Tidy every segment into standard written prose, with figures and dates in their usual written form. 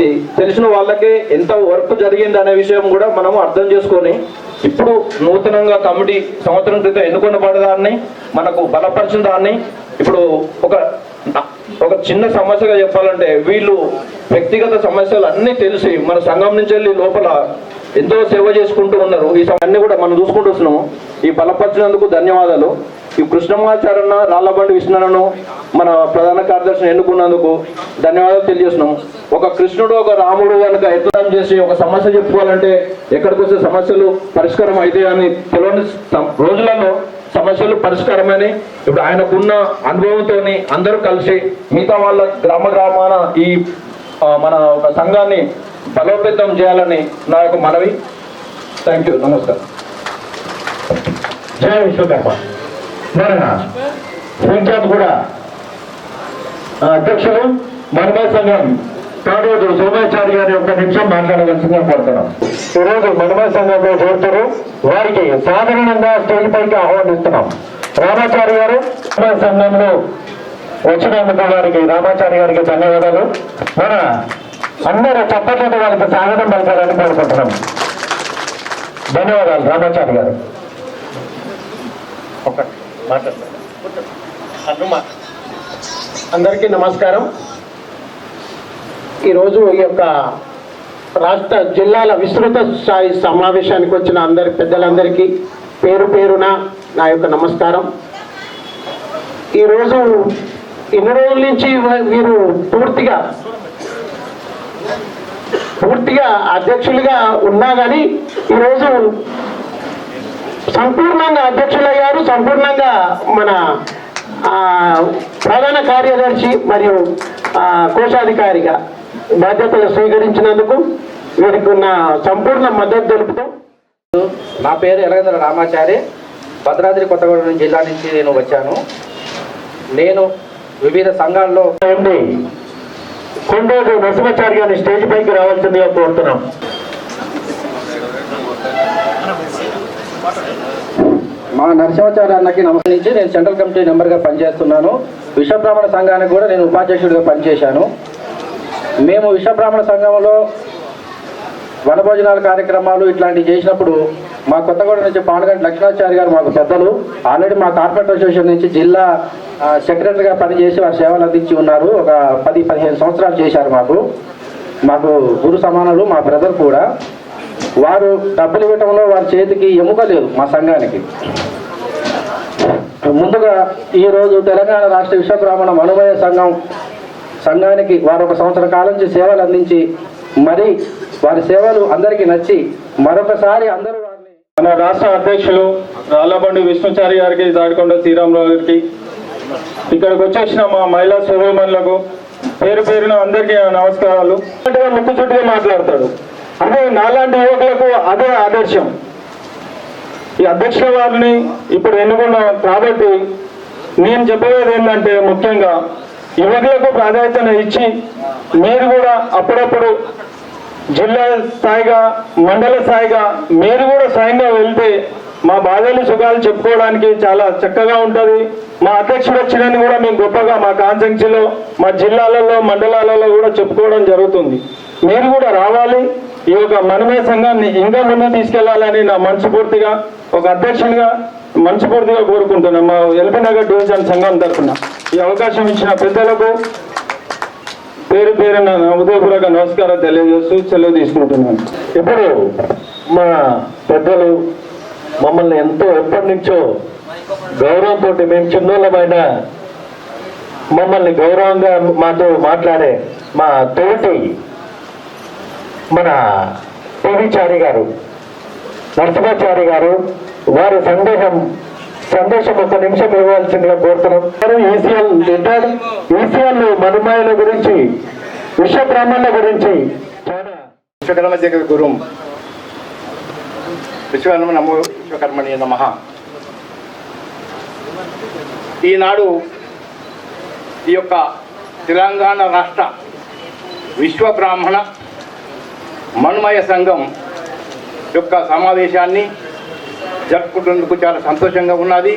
అది తెలిసిన వాళ్ళకే ఎంత వర్క్ జరిగింది అనే విషయం కూడా మనము అర్థం చేసుకొని ఇప్పుడు నూతనంగా కమిటీ సంవత్సరం క్రితం ఎన్నుకొనబడదాన్ని మనకు బలపరిచిన దాన్ని ఇప్పుడు ఒక చిన్న సమస్యగా చెప్పాలంటే వీళ్ళు వ్యక్తిగత సమస్యలు అన్నీ తెలిసి మన సంఘం నుంచి వెళ్ళి లోపల ఎంతో సేవ చేసుకుంటూ ఉన్నారు. ఈ అన్ని కూడా మనం చూసుకుంటూ వస్తున్నాము. ఈ బలపరిచినందుకు ధన్యవాదాలు. ఈ కృష్ణమాచారణ రాళ్లబండి విష్ణులను మన ప్రధాన కార్యదర్శిని ఎన్నుకున్నందుకు ధన్యవాదాలు తెలియజేస్తున్నాము. ఒక కృష్ణుడు ఒక రాముడు కనుక ఎట్లా చేసి ఒక సమస్య చెప్పుకోవాలంటే ఎక్కడికి వస్తే సమస్యలు పరిష్కారం అవుతాయి అని తెలియని రోజులలో సమస్యలు పరిష్కారమని ఇప్పుడు ఆయనకున్న అనుభవంతో అందరూ కలిసి మిగతా వాళ్ళ గ్రామాన ఈ మన ఒక సంఘాన్ని బలోపేతం చేయాలని నా యొక్క మనవి. Thank you. నమస్కారం. జయ విశ్వకర్మ. మన కూడా అధ్యక్షులు మనమయ సంఘం కాడోజు సోమాచారి గారి ఒక నిమిషం మాట్లాడవలసిందిగా కోరుతున్నాం. ఈరోజు మనమయ సంఘంలో చేరుతారు. వారికి సాధారణంగా స్టేజ్ పైకి ఆహ్వానిస్తున్నాం. రామాచారి గారు మనమయ సంఘంలో వచ్చినందుకు వారికి రామాచారి గారికి ధన్యవాదాలు. మన అందరూ చప్పట్లతో వారికి స్వాగతం పలకాలని కోరుకుంటున్నాం. ధన్యవాదాలు రామాచారి గారు. అందరికీ నమస్కారం. ఈరోజు ఈ యొక్క రాష్ట్ర జిల్లాల విస్తృత స్థాయి సమావేశానికి వచ్చిన అందరి పెద్దలందరికీ పేరు పేరున నా యొక్క నమస్కారం. ఈరోజు ఇన్ని రోజుల నుంచి వీరు పూర్తిగా అధ్యక్షులుగా ఉన్నా కానీ ఈరోజు సంపూర్ణంగా అధ్యక్షులయ్యారు. సంపూర్ణంగా మన ప్రధాన కార్యదర్శి మరియు కోశాధికారిగా బాధ్యతలు స్వీకరించినందుకు వీరికి ఉన్న సంపూర్ణ మద్దతు తెలుపుతూ. నా పేరు ఎలగందల రామాచారి, భద్రాద్రి కొత్తగూడెం జిల్లా నుంచి నేను వచ్చాను. నేను వివిధ సంఘాల్లో కొండోజు నరసింహాచారి గారిని స్టేజ్ పైకి రావాల్సిందిగా కోరుతున్నాం. మా నరసింహాచారి అన్నకి నమస్తే నుంచి నేను సెంట్రల్ కమిటీ మెంబర్గా పనిచేస్తున్నాను. విశ్వబ్రాహ్మణ సంఘానికి కూడా నేను ఉపాధ్యక్షుడిగా పనిచేశాను. మేము విశ్వబ్రాహ్మణ సంఘంలో వనభోజనాల కార్యక్రమాలు ఇట్లాంటివి చేసినప్పుడు మా కొత్తగూడెం నుంచి పానగంటి లక్ష్మణాచారి గారు మాకు పెద్దలు. ఆల్రెడీ మా కార్పొరేట్ అసోసియేషన్ నుంచి జిల్లా సెక్రటరీగా పనిచేసి వారు సేవలు అందించి ఉన్నారు. ఒక 10-15 సంవత్సరాలు చేశారు. మాకు గురు సమానులు, మా బ్రదర్ కూడా. వారు డబ్బులు ఇవ్వటంలో వారి చేతికి ఎముక లేదు మా సంఘానికి. ముందుగా ఈరోజు తెలంగాణ రాష్ట్ర విశ్వబ్రాహ్మణ మనోమయ సంఘానికి వారు 1 సంవత్సర కాలం నుంచి సేవలు అందించి మరి వారి సేవలు అందరికీ నచ్చి మరొకసారి అందరూ వారిని మన రాష్ట్ర అధ్యక్షులు రాళ్లబండి విష్ణుచారి గారికి, తాడికొండ శ్రీరామరావు గారికి, ఇక్కడికి వచ్చేసిన మా మహిళా సోదరీమణులకు పేరు పేరున అందరికీ నమస్కారాలు. ముక్కుచుట్టుగా మాట్లాడతాడు. అదే నాలాంటి యువకులకు అదే ఆదర్శం. ఈ అధ్యక్షుల వారిని ఇప్పుడు ఎన్నుకున్నాం కాబట్టి నేను చెప్పేది ఏంటంటే ముఖ్యంగా యువకులకు ప్రాధాన్యత ఇచ్చి మీరు కూడా అప్పుడప్పుడు జిల్లా స్థాయిగా మండల స్థాయిగా మీరు కూడా స్వయంగా వెళ్తే మా బాధలు సుఖాలు చెప్పుకోవడానికి చాలా చక్కగా ఉంటుంది. మా అధ్యక్షుడు వచ్చినని కూడా మేము గొప్పగా మా కాన్స్టిట్యున్సీలో, మా జిల్లాలలో, మండలాలలో కూడా చెప్పుకోవడం జరుగుతుంది. మీరు కూడా రావాలి. ఈ యొక్క మనమయ సంఘాన్ని ఇంకా ముందుకు తీసుకెళ్లాలని నా మనస్ఫూర్తిగా ఒక అధ్యక్షునిగా మనస్ఫూర్తిగా కోరుకుంటున్నాను. మా ఎల్బీ నగర్ డివిజన్ సంఘం తరఫున ఈ అవకాశం ఇచ్చిన పెద్దలకు పేరు పేరున ఉదయపూర్వక నమస్కారాలు తెలియజేస్తూ సెలవు తీసుకుంటున్నాను. ఇప్పుడు మా పెద్దలు మమ్మల్ని ఎంతో ఎప్పటి నుంచో గౌరవంతో, మేము చిన్నోళ్ళమైన మమ్మల్ని గౌరవంగా మాతో మాట్లాడే మా తోటి మన టీవీచారి గారు, నరసింహాచారి గారు, వారి సందేశం 1 నిమిషం ఇవ్వాల్సిందిగా కోరుతున్నాం. ఈసీఎల్ మనమాయల గురించి, విశ్వబ్రాహ్మణుల గురించి చాలా విశ్వకర్మ జగత్ గురు విశ్వకర్మ నమో విశ్వకర్మణి నమః. ఈనాడు ఈ యొక్క తెలంగాణ రాష్ట్ర విశ్వబ్రాహ్మణ మనోమయ సంఘం యొక్క సమావేశాన్ని జరుపుకుంటున్నందుకు చాలా సంతోషంగా ఉన్నది.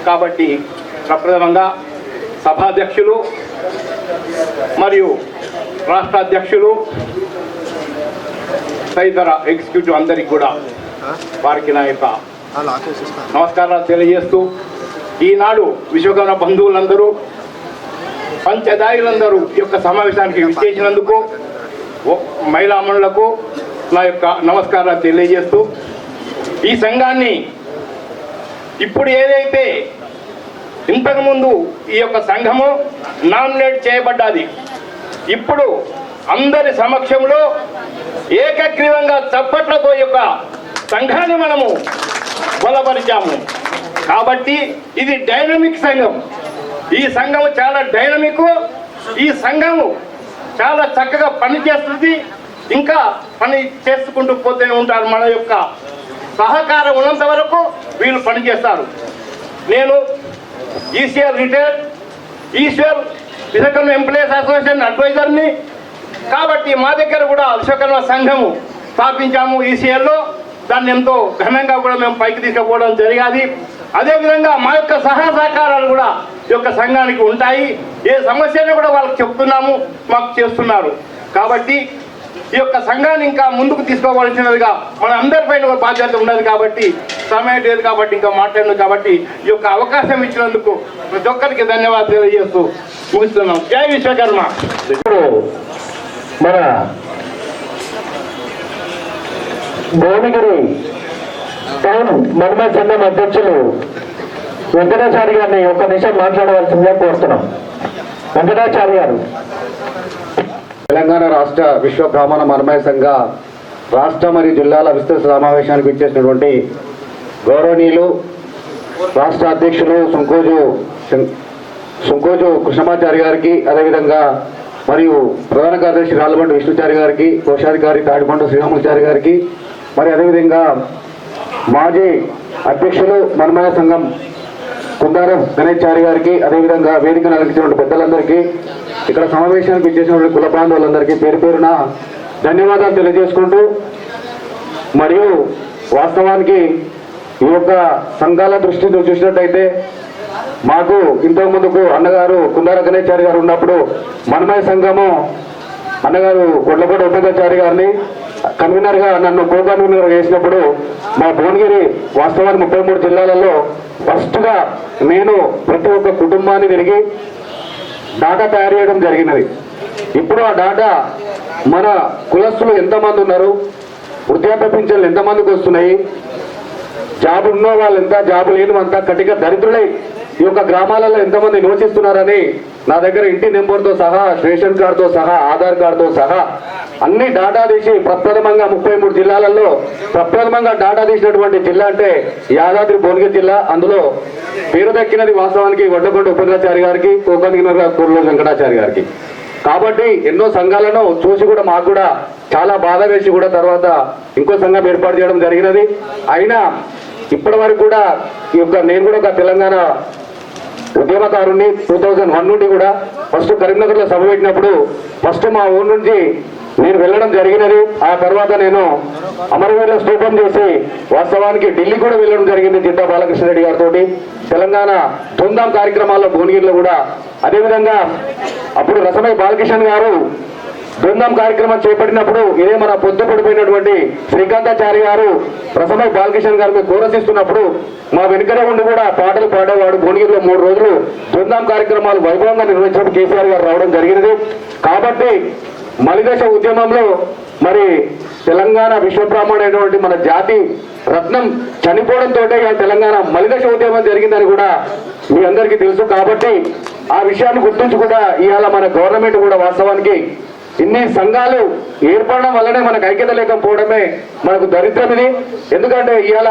కాబట్టి ప్రప్రథమంగా సభాధ్యక్షులు మరియు రాష్ట్ర అధ్యక్షులు తదితర ఎగ్జిక్యూటివ్ అందరికీ కూడా వారికి నా యొక్క నమస్కారాలు తెలియజేస్తూ, ఈనాడు విశ్వకర్మ బంధువులందరూ పంచదాయులందరూ ఈ యొక్క సమావేశానికి విచ్చేసినందుకు మహిళామణులకు నా యొక్క నమస్కారాలు తెలియజేస్తూ, ఈ సంఘాన్ని ఇప్పుడు ఏదైతే ఇంతకుముందు ఈ యొక్క సంఘము నామినేట్ చేయబడ్డది, ఇప్పుడు అందరి సమక్షంలో ఏకగ్రీవంగా చప్పట్లతో ఈ యొక్క సంఘాన్ని మనము బలపరిచాము. కాబట్టి ఇది డైనమిక్ సంఘం. ఈ సంఘము చాలా డైనమిక్. ఈ సంఘము చాలా చక్కగా పనిచేస్తుంది. ఇంకా పని చేసుకుంటూ పోతూ ఉంటారు. మన యొక్క సహకారం ఉన్నంత వరకు వీళ్ళు పనిచేస్తారు. నేను ECR retired Vishwakarma employees association అడ్వైజర్ని. కాబట్టి మా దగ్గర కూడా విశ్వకర్మ సంఘము స్థాపించాము ఈసీఆర్లో. దాన్ని ఎంతో ఘనంగా కూడా మేము పైకి తీసుకుపోవడం జరిగాది. అదేవిధంగా మా యొక్క సహకారాలు కూడా ఈ యొక్క సంఘానికి ఉంటాయి. ఏ సమస్యను కూడా వాళ్ళకి చెప్తున్నాము, మాకు చేస్తున్నారు. కాబట్టి ఈ యొక్క సంఘాన్ని ఇంకా ముందుకు తీసుకోవాల్సినదిగా మన అందరిపైన ఒక బాధ్యత ఉన్నది. కాబట్టి సమయం లేదు కాబట్టి ఇంకా మాట్లాడినది కాబట్టి ఈ యొక్క అవకాశం ఇచ్చినందుకు ప్రతి ఒక్కరికి ధన్యవాదాలు తెలియజేస్తూ ముగిస్తున్నాం. జై విశ్వకర్మ. ఇప్పుడు మన భువనగిరి టౌన్ మన్మయ సంఘం అధ్యక్షులు వెంకటాచారి గారిని ఒక నిమిషం మాట్లాడవలసిందిగా కోరుతున్నాం. వెంకటాచారి గారు. తెలంగాణ రాష్ట్ర విశ్వ బ్రాహ్మణ మన్మయ సంఘ రాష్ట్ర మరియు జిల్లాల విస్తృత సమావేశానికి ఇచ్చేసినటువంటి గౌరవనీయులు రాష్ట్ర అధ్యక్షులు సుంకోజు కృష్ణమాచారి గారికి, అదేవిధంగా మరియు ప్రధాన కార్యదర్శి రాళ్ళబండి విష్ణుచారి గారికి, కోశాధికారి తాడిపండు శ్రీరాముచారి గారికి, మరి అదేవిధంగా మాజీ అధ్యక్షులు మన్మయ సంఘం కుందారం గణేశ్చారి గారికి, అదేవిధంగా వేదికను అలంకరించినటువంటి పెద్దలందరికీ, ఇక్కడ సమావేశానికి ఇచ్చేసినటువంటి కుల బాంధవులందరికీ పేరు పేరున ధన్యవాదాలు తెలియజేసుకుంటూ, మరియు వాస్తవానికి ఈ యొక్క సంఘాల దృష్టిని చూసినట్టయితే మాకు ఇంతకు ముందుకు అన్నగారు కుందార గణేశ్చారి గారు ఉన్నప్పుడు మన్మయ సంఘము అన్నగారు కొట్లపాటి ఉపేంద్రచారి గారిని కన్వీనర్గా నన్ను కో కన్వీనర్గా చేసినప్పుడు మా భువనగిరి వాస్తవానికి 33 జిల్లాలలో ఫస్ట్గా నేను ప్రతి ఒక్క కుటుంబాన్ని తిరిగి డాటా తయారు చేయడం జరిగినది. ఇప్పుడు ఆ డాటా మన కులస్తులు ఎంతమంది ఉన్నారు, వృద్ధాప్య పింఛన్లు ఎంతమందికి వస్తున్నాయి, జాబు ఉన్న వాళ్ళు ఎంత, జాబు లేని అంతా, కటిక దరిద్రులై ఈ యొక్క గ్రామాలలో ఎంతమంది నివసిస్తున్నారని నా దగ్గర ఇంటి నెంబర్తో సహా, రేషన్ కార్డుతో సహా, ఆధార్ కార్డుతో సహా అన్ని డాటా తీసి ప్రప్రథమంగా 33 జిల్లాలలో ప్రప్రథమంగా డాటా తీసినటువంటి జిల్లా అంటే యాదాద్రి భువనగిరి జిల్లా. అందులో పేరు దక్కినది వాస్తవానికి వడ్డకొండ ఉపేంద్రచారి గారికి, కోకన్గినర్ కుర్లూరు వెంకటాచారి గారికి. కాబట్టి ఎన్నో సంఘాలను చూసి కూడా మాకు కూడా చాలా బాధ వేసి కూడా తర్వాత ఇంకో సంఘం ఏర్పాటు చేయడం జరిగినది. అయినా ఇప్పటి వరకు కూడా ఈ యొక్క నేను కూడా ఒక తెలంగాణ ఉద్యమకారుణ్ణి 2001 నుండి కూడా ఫస్ట్ కరీంనగర్లో సభ పెట్టినప్పుడు ఫస్ట్ మా ఊరు నుంచి నేను వెళ్ళడం జరిగినది. ఆ తర్వాత నేను అమరవీరుల స్తూపం చేసి వాస్తవానికి ఢిల్లీ కూడా వెళ్ళడం జరిగింది జిడ్డా బాలకృష్ణ రెడ్డి గారితో. తెలంగాణ ధూమ్ధాం కార్యక్రమాల్లో భువనగిరిలో కూడా, అదేవిధంగా అప్పుడు రసమై బాలకృష్ణ గారు ధూమ్ధాం కార్యక్రమం చేపట్టినప్పుడు ఇదే మన పొద్దు పడిపోయినటువంటి శ్రీకాంతాచారి గారు రసమై బాలకృష్ణ గారు మేము కోరసిస్తున్నప్పుడు మా వెనుకనే ఉండి కూడా పాటలు పాడేవాడు. భువనగిరిలో 3 రోజులు ధూమ్ధాం కార్యక్రమాలు వైభవంగా నిర్వహించినప్పుడు కేసీఆర్ గారు రావడం జరిగినది. కాబట్టి మలిదశ ఉద్యమంలో మరి తెలంగాణ విశ్వబ్రాహ్మణుడైనటువంటి మన జాతి రత్నం చనిపోవడంతో తెలంగాణ మలిదశ ఉద్యమం జరిగిందని కూడా మీ అందరికీ తెలుసు. కాబట్టి ఆ విషయాన్ని గుర్తించి కూడా ఇవాళ మన గవర్నమెంట్ కూడా వాస్తవానికి ఇన్ని సంఘాలు ఏర్పడడం వల్లనే మనకు ఐక్యత లేకపోవడమే మనకు దరిద్రం ఇది. ఎందుకంటే ఇవాళ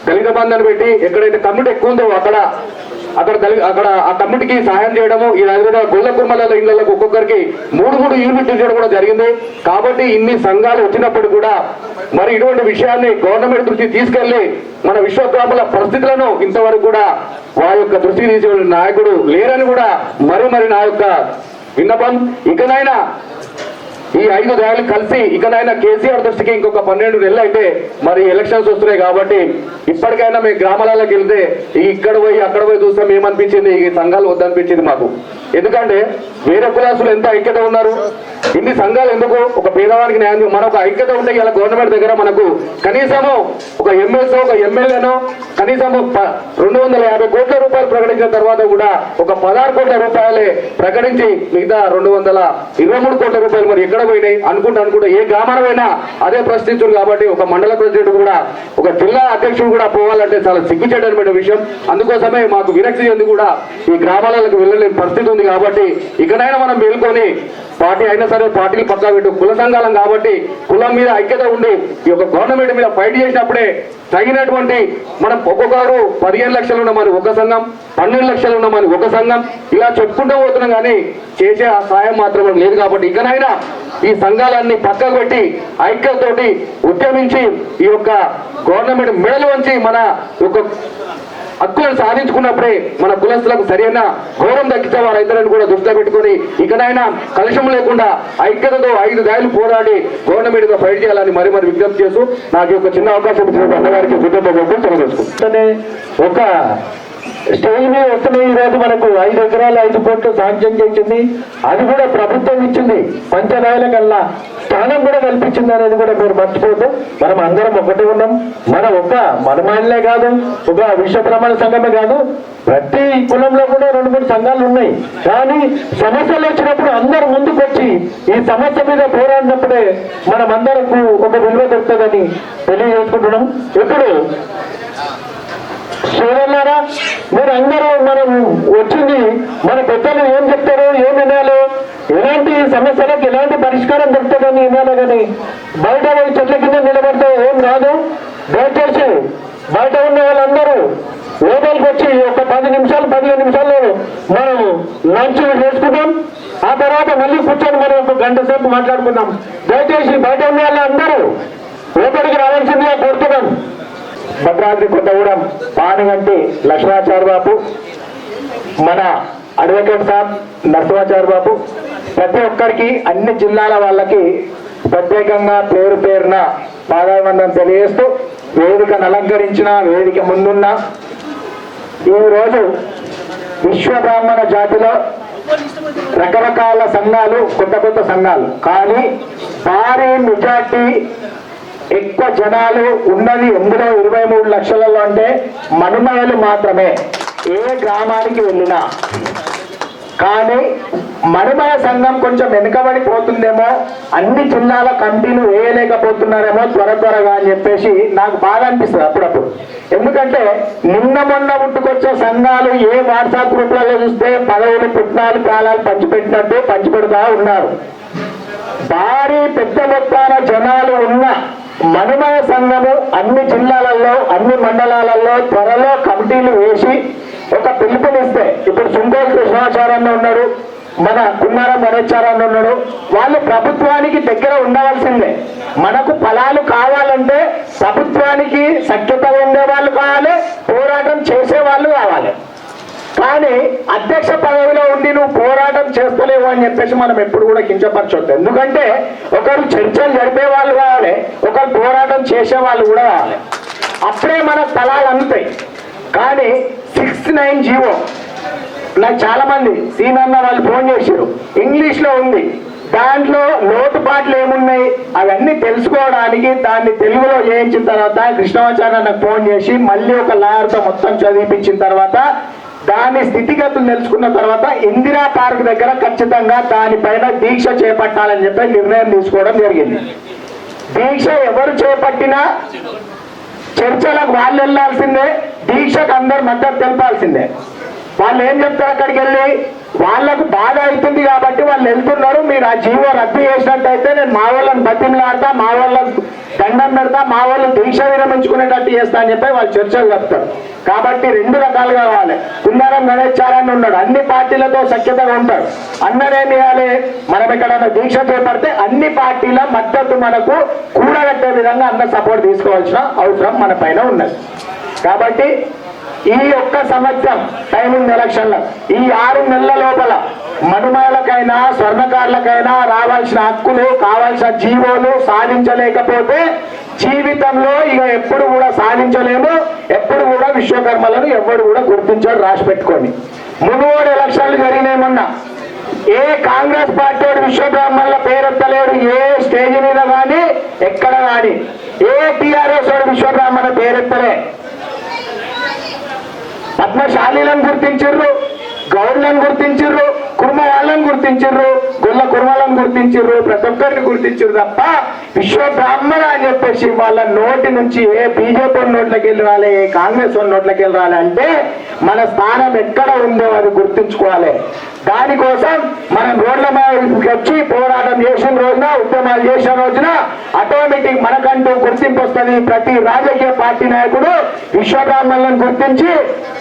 దళిత బంధాన్ని పెట్టి ఎక్కడైతే కమ్యూనిటీ ఎక్కువ ఉందో అక్కడ ఆ కమ్యూనిటీకి సహాయం చేయడము, ఈ అదేవిధంగా గొల్ల కుర్మల ఇళ్లకు ఒక్కొక్కరికి 3 యూనిట్లు చేయడం కూడా జరిగింది. కాబట్టి ఇన్ని సంఘాలు వచ్చినప్పుడు కూడా మరి ఇటువంటి విషయాన్ని గవర్నమెంట్ దృష్టికి తీసుకెళ్లి మన విశ్వబ్రాహ్మణుల పరిస్థితులను ఇంతవరకు కూడా వారి యొక్క దృష్టికి తీసే నాయకుడు లేరని కూడా మరి నా యొక్క విన్నపం. ఇకనైనా ఈ 5 దయాలు కలిసి ఇకనైనా కేసీఆర్ దృష్టికి ఇంకొక 12 నెలలు అయితే మరి ఎలక్షన్స్ వస్తున్నాయి కాబట్టి ఇప్పటికైనా మేము గ్రామాలకు వెళ్తే ఇక్కడ పోయి అక్కడ పోయి చూస్తాం ఏమనిపించింది, ఈ సంఘాలు వద్దనిపించింది మాకు. ఎందుకంటే వేరే కులాసులు ఎంత ఐక్యత ఉన్నారు, ఇన్ని సంఘాలు ఎందుకు? ఒక పేదవానికి న్యాయం మన ఒక ఐక్యత ఉంటే ఇలా గవర్నమెంట్ దగ్గర మనకు కనీసము ఒక ఎమ్మెల్సీ ఒక ఎమ్మెల్యేనో కనీసము 250 కోట్ల రూపాయలు ప్రకటించిన తర్వాత కూడా ఒక 16 కోట్ల రూపాయలే ప్రకటించి మిగతా 223 కోట్ల రూపాయలు మరి ఎక్కడ పోయినాయి అనుకుంటా ఏ గ్రామాలైనా అదే ప్రశ్నించారు. కాబట్టి ఒక మండల ప్రెసిడెంట్ కూడా ఒక జిల్లా అధ్యక్షుడు కూడా పోవాలంటే చాలా సిగ్గుచేటటువంటి విషయం. అందుకోసమే మాకు విరక్తి చెంది కూడా ఈ గ్రామాలకు వెళ్ళలేని పరిస్థితి ఉంది. కాబట్టి ఇకనైనా మనం మేల్కొని పార్టీ అయినా సరే పార్టీలు పక్కా పెట్టు, కుల సంఘాలం కాబట్టి కులం మీద ఐక్యత ఉండి ఈ యొక్క గవర్నమెంట్ మీద ఫైట్ చేసినప్పుడే తగినటువంటి మనం ఒక్కొక్కరు 15 లక్షలు ఉన్నామని ఒక సంఘం, 12 లక్షలు ఉన్నామని ఒక సంఘం, ఇలా చెప్పుకుంటూ పోతున్నాం. కానీ చేసే ఆ సాయం మాత్రం లేదు. కాబట్టి ఇకనైనా ఈ సంఘాలన్నీ పక్కకు పెట్టి ఐక్యతతోటి ఉద్యమించి ఈ యొక్క గవర్నమెంట్ మెడలు వంచి మన యొక్క హక్కులను సాధించుకున్నప్పుడే మన కులస్తులకు సరైన గౌరవం దక్కితే వారు రైతులను కూడా దృష్టిలో పెట్టుకుని ఇకనైనా కలుషం లేకుండా ఐక్యతతో 5 దాడులు పోరాడి గవర్నమెంట్ గా ఫైట్ చేయాలని మరి విజ్ఞప్తి చేస్తూ నాకు ఒక చిన్న అవకాశం ఇచ్చిన అన్నగారికి కృతజ్ఞతలు తెలియజేసుకుంటాను. ఒక స్టేజ్ మీద వస్తున్నాయి. ఈరోజు మనకు 5 ఎకరాలు 5 కోట్లు సాంక్షన్ చేసింది, అది కూడా ప్రభుత్వం ఇచ్చింది. పంచనాయల కల్లా స్థానం కూడా కల్పించింది అనేది కూడా మీరు మర్చిపోతూ మనం అందరం ఒకటి ఉన్నాం. మన మనమాలే కాదు, ఒక విశ్వ ప్రమాణ సంఘమే కాదు, ప్రతి కులంలో కూడా 2-3 సంఘాలు ఉన్నాయి. కానీ సమస్యలు వచ్చినప్పుడు అందరు ముందుకు వచ్చి ఈ సమస్య మీద పోరాడినప్పుడే మనం అందరకు ఒక విలువ దొరుకుతుందని తెలియజేసుకుంటున్నాం. ఇప్పుడు సోదరులారా, మీరు అందరూ మనం వచ్చింది మన పెద్దలు ఏం చెప్తారో ఏం వినాలో, ఎలాంటి సమస్యలకు ఎలాంటి పరిష్కారం దొరుకుతుందని వినాలి. కానీ బయట పోయి చెట్ల కింద నిలబడితే ఏం రాదు. దయచేసి బయట ఉన్న వాళ్ళందరూ లోపలికి వచ్చి ఒక 10 నిమిషాలు 15 నిమిషాల్లో మనం లంచ్ చేసుకుందాం. ఆ తర్వాత మళ్ళీ కూర్చొని మనం ఒక గంట సేపు మాట్లాడుకుందాం. దయచేసి బయట ఉన్న వాళ్ళందరూ లోపలికి రావాల్సిందిగా కోరుతున్నాం. భద్రాద్రి కొత్తగూడెం పానుగంటి లక్ష్మాచార్య బాబు, మన అడ్వకేట్ సాబ్ నరసింహాచార్య బాబు, ప్రతి ఒక్కరికి అన్ని జిల్లాల వాళ్ళకి ప్రత్యేకంగా పేరు పేరున పాదాభివందనం తెలియజేస్తూ వేదికను అలంకరించిన వేదిక ముందున్న ఈరోజు విశ్వ బ్రాహ్మణ జాతిలో రకరకాల సంఘాలు, కొత్త సంఘాలు, కానీ భారీ మెజార్టీ ఎక్కువ జనాలు ఉన్నది ఎందులో 23 లక్షలలో అంటే మనుమయలు మాత్రమే. ఏ గ్రామానికి వెళ్ళినా కానీ మనుమయ సంఘం కొంచెం వెనుకబడిపోతుందేమో, అన్ని జిల్లాల కమిటీలు వేయలేకపోతున్నారేమో త్వరగా అని చెప్పేసి నాకు బాగా అనిపిస్తుంది అప్పుడప్పుడు. ఎందుకంటే నిన్న మొన్న పుట్టుకొచ్చే సంఘాలు ఏ వాట్సాప్ గ్రూప్లలో చూస్తే పదవులు పుట్నాలు ప్రాణాలు పంచిపెట్టినట్టు పంచిపెడతా ఉన్నారు. భారీ పెద్ద మొత్తాన జనాలు ఉన్న మనుమయ సంఘము అన్ని జిల్లాలలో అన్ని మండలాలలో త్వరలో కమిటీలు వేసి ఒక పిలుపునిస్తే, ఇప్పుడు సుందోల్ కృష్ణాచార్య ఉన్నాడు, మన కున్నారం గణేశారాన్ని ఉన్నాడు, వాళ్ళు ప్రభుత్వానికి దగ్గర ఉండవలసిందే. మనకు ఫలాలు కావాలంటే ప్రభుత్వానికి సఖ్యత ఉండే వాళ్ళు కావాలి, పోరాటం చేసే వాళ్ళు కావాలి. కానీ అధ్యక్ష పదవిలో ఉండి నువ్వు పోరాటం చేస్తలేవు అని చెప్పేసి మనం ఎప్పుడు కూడా కించపరచొద్దు. ఎందుకంటే ఒకరు చర్చలు జరిపే వాళ్ళు కావాలి, ఒకరు పోరాటం చేసే వాళ్ళు కూడా కావాలి. అప్పుడే మన స్థలాలు అందుతాయి. కానీ 69 జీవో నాకు చాలా మంది సీనన్న వాళ్ళు ఫోన్ చేశారు, ఇంగ్లీష్లో ఉంది, దాంట్లో లోటుపాట్లు ఏమున్నాయి అవన్నీ తెలుసుకోవడానికి దాన్ని తెలుగులో చేయించిన తర్వాత కృష్ణమాచార్య నాకు ఫోన్ చేసి మళ్ళీ ఒక లాయర్తో మొత్తం చదివిపించిన తర్వాత దాని స్థితిగతులు తెలుసుకున్న తర్వాత ఇందిరా పార్క్ దగ్గర ఖచ్చితంగా దానిపైన దీక్ష చేపట్టాలని చెప్పి నిర్ణయం తీసుకోవడం జరిగింది. దీక్ష ఎవరు చేపట్టినా చర్చలకు వాళ్ళు వెళ్ళాల్సిందే, దీక్షకు అందరు మద్దతు తెలపాల్సిందే. వాళ్ళు ఏం చెప్తారు, అక్కడికి వెళ్ళి వాళ్లకు బాధ అవుతుంది కాబట్టి వాళ్ళు వెళ్తున్నారు, మీరు ఆ జీవో రద్దు చేసినట్టయితే నేను మా వాళ్ళని బతిమలాడతా, మా వాళ్ళకు దండం పెడతా, మా వాళ్ళు దీక్ష విరమించుకునేటట్టు చేస్తా అని చెప్పి వాళ్ళు చర్చలు చెప్తారు. కాబట్టి 2 రకాలుగా కావాలి. కున్నారం గణేశారాన్ని ఉన్నాడు, అన్ని పార్టీలతో సఖ్యతగా ఉంటాడు. అన్ననేం చేయాలి, మనం ఎక్కడైనా దీక్ష చేపడితే అన్ని పార్టీల మద్దతు మనకు కూడగట్టే విధంగా అన్న సపోర్ట్ తీసుకోవాల్సిన అవసరం మన పైన ఉన్నది. కాబట్టి ఈ ఒక్క సంవత్సరం టైం ఉంది ఎలక్షన్లో, ఈ 6 నెలల లోపల మనుమేలకైనా స్వర్ణకారులకైనా రావాల్సిన హక్కులు కావాల్సిన జీవోలు సాధించలేకపోతే జీవితంలో ఇక ఎప్పుడు కూడా సాధించలేము. ఎప్పుడు కూడా విశ్వకర్మలను ఎవరు కూడా గుర్తించాడు, రాసి పెట్టుకోండి. మునుగోడు ఎలక్షన్లు జరిగినాయమన్నా ఏ కాంగ్రెస్ పార్టీ విశ్వబ్రాహ్మణుల పేరెత్తలేడు. ఏ స్టేజ్ మీద కానీ ఎక్కడ కానీ ఏ టీఆర్ఎస్ వాడు విశ్వబ్రాహ్మణ పేరెత్తలే. పద్మశాలీలను గుర్తించిర్రు, గౌడ్లను గుర్తించిర్రు, కుర్మ వాళ్ళని గుర్తించిర్రు, గొల్ల కుర్మలను గుర్తించిర్రు, ప్రతి ఒక్కరిని గుర్తించిర్రు తప్ప విశ్వబ్రాహ్మణ అని చెప్పేసి వాళ్ళ నోటి నుంచి ఏ బీజేపీ నోట్లకి వెళ్ళి రాలే, ఏ కాంగ్రెస్ నోట్లకి వెళ్ళి రాలే. అంటే మన స్థానం ఎక్కడ ఉందో అది గుర్తించుకోవాలి. దానికోసం మనం రోడ్ల మీద వచ్చి పోరాటం చేసిన రోజున, ఉద్యమాలు చేసిన రోజున ఆటోమేటిక్ మనకంటూ గుర్తింపు వస్తుంది. ప్రతి రాజకీయ పార్టీ నాయకుడు విశ్వబ్రాహ్మణులను గుర్తించి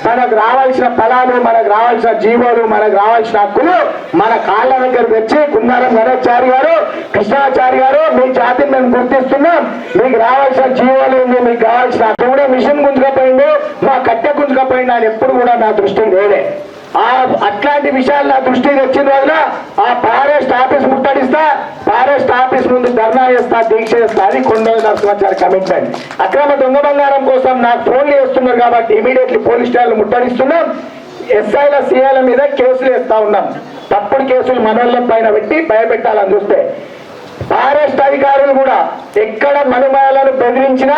మనకు రావాల్సిన ఫలాలు, మనకు రావాల్సిన జీవోలు, మనకు రావాల్సిన హక్కులు మన కాళ్ళ దగ్గర తెచ్చి కుందారం గణేశాచారి గారు, కృష్ణాచారి గారు, మీ జాతిని మేము గుర్తిస్తున్నాం, మీకు రావాల్సిన జీవోలు ఉంది, మీకు కావాల్సిన హక్కు కూడా మిషన్ గుంజుకపోయిండు, మా కట్టె గుంజుకపోయిండు అని ఎప్పుడు కూడా నా దృష్టికి లేదే. అట్లాంటి విషయాలు నా దృష్టికి వచ్చిన రోజున ఆ ఫారెస్ట్ ఆఫీస్ ముట్టడిస్తా, ఫారెస్ట్ ఆఫీస్ ముందు ధర్నా చేస్తా, దీక్ష చేస్తా. అది కొండల నరసింహాచారి కమిట్మెంట్. అక్రమ దొంగ బంగారం కోసం నాకు ఫోన్లు చేస్తున్నారు కాబట్టి ఇమీడియట్లీ పోలీస్ స్టేషన్లు ముట్టడిస్తున్నాం. ఎస్ఐల సిఐల మీద కేసులు వేస్తా ఉన్నాం. తప్పుడు కేసులు మనోళ్ళ పైన పెట్టి భయపెట్టాలని చూస్తే ఫారెస్ట్ అధికారులు కూడా ఎక్కడ మనుమేలను బెదిరించినా,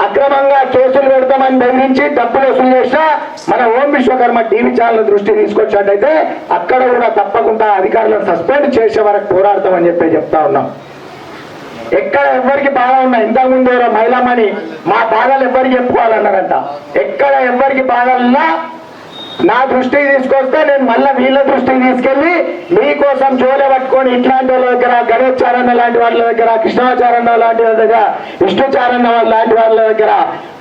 అక్రమంగా కేసులు పెడతామని బెదిరించి డబ్బులు వసూలు చేసినా మన ఓం విశ్వకర్మ టీవీ ఛానల్ దృష్టి తీసుకొచ్చినట్టయితే అక్కడ కూడా తప్పకుండా అధికారులను సస్పెండ్ చేసే వరకు పోరాడతామని చెప్తా ఉన్నాం. ఎక్కడ ఎవరికి బాధ ఉన్నా, ఇంతకుముందు మహిళమని మా బాధలు ఎవరికి చెప్పుకోవాలన్నారంట. ఎక్కడ ఎవరికి బాధలున్నా నా దృష్టికి తీసుకొస్తే నేను మళ్ళీ వీళ్ళ దృష్టికి తీసుకెళ్లి మీకోసం జోలే పట్టుకొని ఇట్లాంటి వాళ్ళ దగ్గర, గణేశారన్న లాంటి వాళ్ళ దగ్గర, కృష్ణాచారన్న లాంటి వాళ్ళ దగ్గర, విష్ణుచారన్న లాంటి వాళ్ళ దగ్గర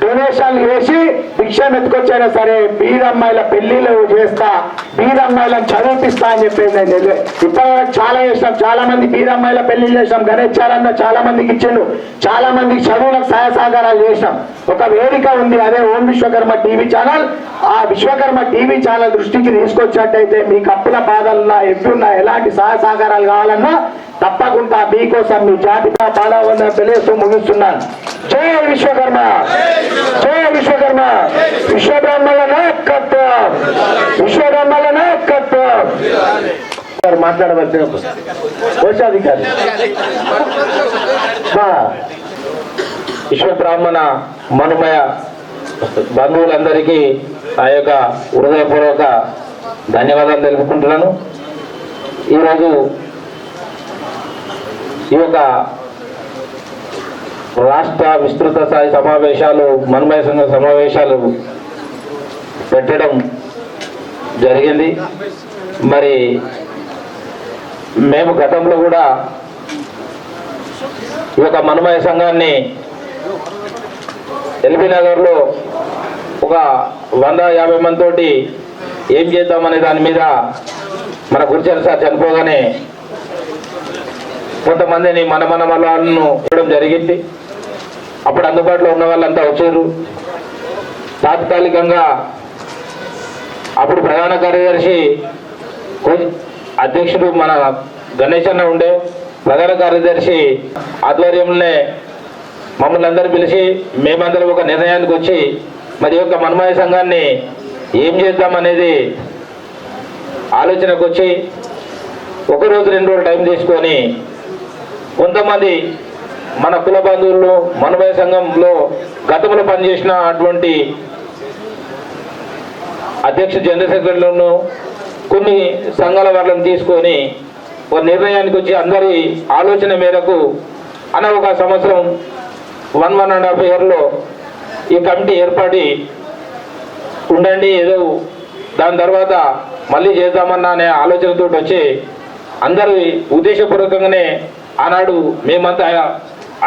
డొనేషన్లు వేసి భిక్షం ఎత్తుకొచ్చైనా సరే బీదమ్మాయిల పెళ్లిళ్ళు చేస్తా, బీదమ్మాయిలను చదివిపిస్తా అని చెప్పేసి నేను ఇప్పటివరకు చాలా చేసినాం. చాలా మంది బీదమ్మాయిల పెళ్లిళ్ళు చేసినాం. గణేశారన్న చాలా మందికి ఇచ్చిండు, చాలా మందికి చదువులకు సహాయ సహకారాలు చేసినాం. ఒక వేదిక ఉంది, అదే ఓం విశ్వకర్మ టీవీ ఛానల్. ఆ విశ్వకర్మ టీవీ ఛానల్ దృష్టికి తీసుకొచ్చినట్టయితే మీకు అప్పుల బాధలున్నా, ఎప్పుడున్నా, ఎలాంటి సహాయ సహకారాలు కావాలన్నా తప్పకుండా మీకోసం మీ జాతి బాధ తెలియస్తూ ముగిస్తున్నాను. జై విశ్వకర్మ, జై విశ్వకర్మ. విశ్వబ్రహ్మల నాయకత్వం, విశ్వబ్రహ్మల నాయకత్వం. మాట్లాడవలసిన కోశాధికారి విశ్వబ్రాహ్మణ మనుమయ బంధువులందరికీ నా యొక్క హృదయపూర్వక ధన్యవాదాలు తెలుపుకుంటున్నాను. ఈరోజు ఈ యొక్క రాష్ట్ర విస్తృత స్థాయి సమావేశాలు, మనుమయ సంఘ సమావేశాలు పెట్టడం జరిగింది. మరి మేము గతంలో కూడా ఈ యొక్క మనుమయ సంఘాన్ని ఎల్బీ నగర్లో ఒక 150 మందితోటి ఏం చేద్దామనే దాని మీద మన గురుచర్ సార్ చనిపోగానే కొంతమందిని మన వాళ్ళను ఇవ్వడం జరిగింది. అప్పుడు అందుబాటులో ఉన్న వాళ్ళంతా వచ్చారు. తాత్కాలికంగా అప్పుడు ప్రధాన కార్యదర్శి అధ్యక్షుడు మన గణేష్ అన్న ఉండే, ప్రధాన కార్యదర్శి ఆధ్వర్యంలోనే మమ్మల్ని అందరూ పిలిచి మేమందరం ఒక నిర్ణయానికి వచ్చి మరి యొక్క మనుమయ సంఘాన్ని ఏం చేద్దామనేది ఆలోచనకు వచ్చి 1 రోజు 2 రోజులు టైం తీసుకొని కొంతమంది మన కుల బంధువులు మనుమయ సంఘంలో గతంలో పనిచేసిన అటువంటి అధ్యక్ష జనరల్ సెక్రటరీలను కొన్ని సంఘాల వాళ్ళని తీసుకొని ఒక నిర్ణయానికి వచ్చి అందరి ఆలోచన మేరకు ఒక సంవత్సరం 1.5 ఇయర్లో ఈ కమిటీ ఏర్పడి ఉండండి, ఏదో దాని తర్వాత మళ్ళీ చేద్దామన్నా అనే ఆలోచనతో వచ్చి అందరి ఉద్దేశపూర్వకంగానే ఆనాడు మేమంతా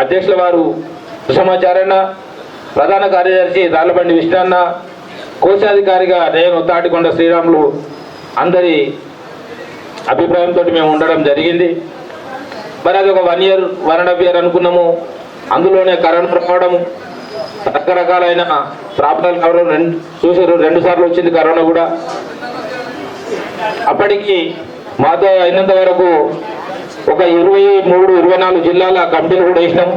అధ్యక్షుల వారు సుషమాచార్యన్న, ప్రధాన కార్యదర్శి రాళ్ళబండి విష్ణన్న, కోశాధికారిగా నేను తాటికొండ శ్రీరాములు అందరి అభిప్రాయంతో మేము ఉండడం జరిగింది. మరి అది ఒక 1 ఇయర్ 1.5 ఇయర్ అనుకున్నాము. అందులోనే కరోనా రావడం, రకరకాలైన ప్రాబ్లాలు చూసారు. 2 సార్లు వచ్చింది కరోనా కూడా. అప్పటికి మాతో అయినంత వరకు ఒక 23-24 జిల్లాల కమిటీలు కూడా వేసినాం.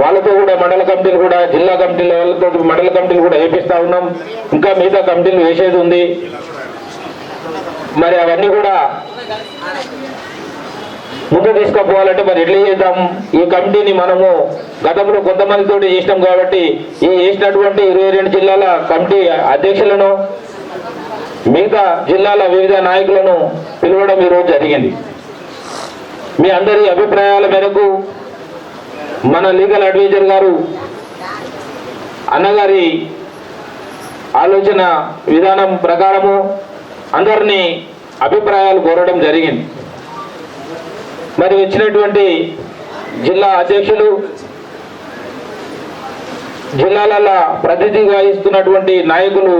వాళ్ళతో కూడా మండల కమిటీలు కూడా, జిల్లా కమిటీలు వాళ్ళతో మండల కమిటీలు కూడా వేపిస్తా ఉన్నాం. ఇంకా మిగతా కమిటీలు వేసేది ఉంది. మరి అవన్నీ కూడా ముందు తీసుకుపోవాలంటే మరి ఎట్లా చేద్దాం? ఈ కమిటీని మనము గతంలో కొంతమందితో చేసినాం కాబట్టి ఈ చేసినటువంటి 22 జిల్లాల కమిటీ అధ్యక్షులను, మిగతా జిల్లాల వివిధ నాయకులను పిలవడం ఈరోజు జరిగింది. మీ అందరి అభిప్రాయాల మేరకు మన లీగల్ అడ్వైజర్ గారు అన్నగారి ఆలోచన విధానం ప్రకారము అందరినీ అభిప్రాయాలు కోరడం జరిగింది. మరి వచ్చినటువంటి జిల్లా అధ్యక్షులు, జిల్లాలలో ప్రతినిధి వహిస్తున్నటువంటి నాయకులు,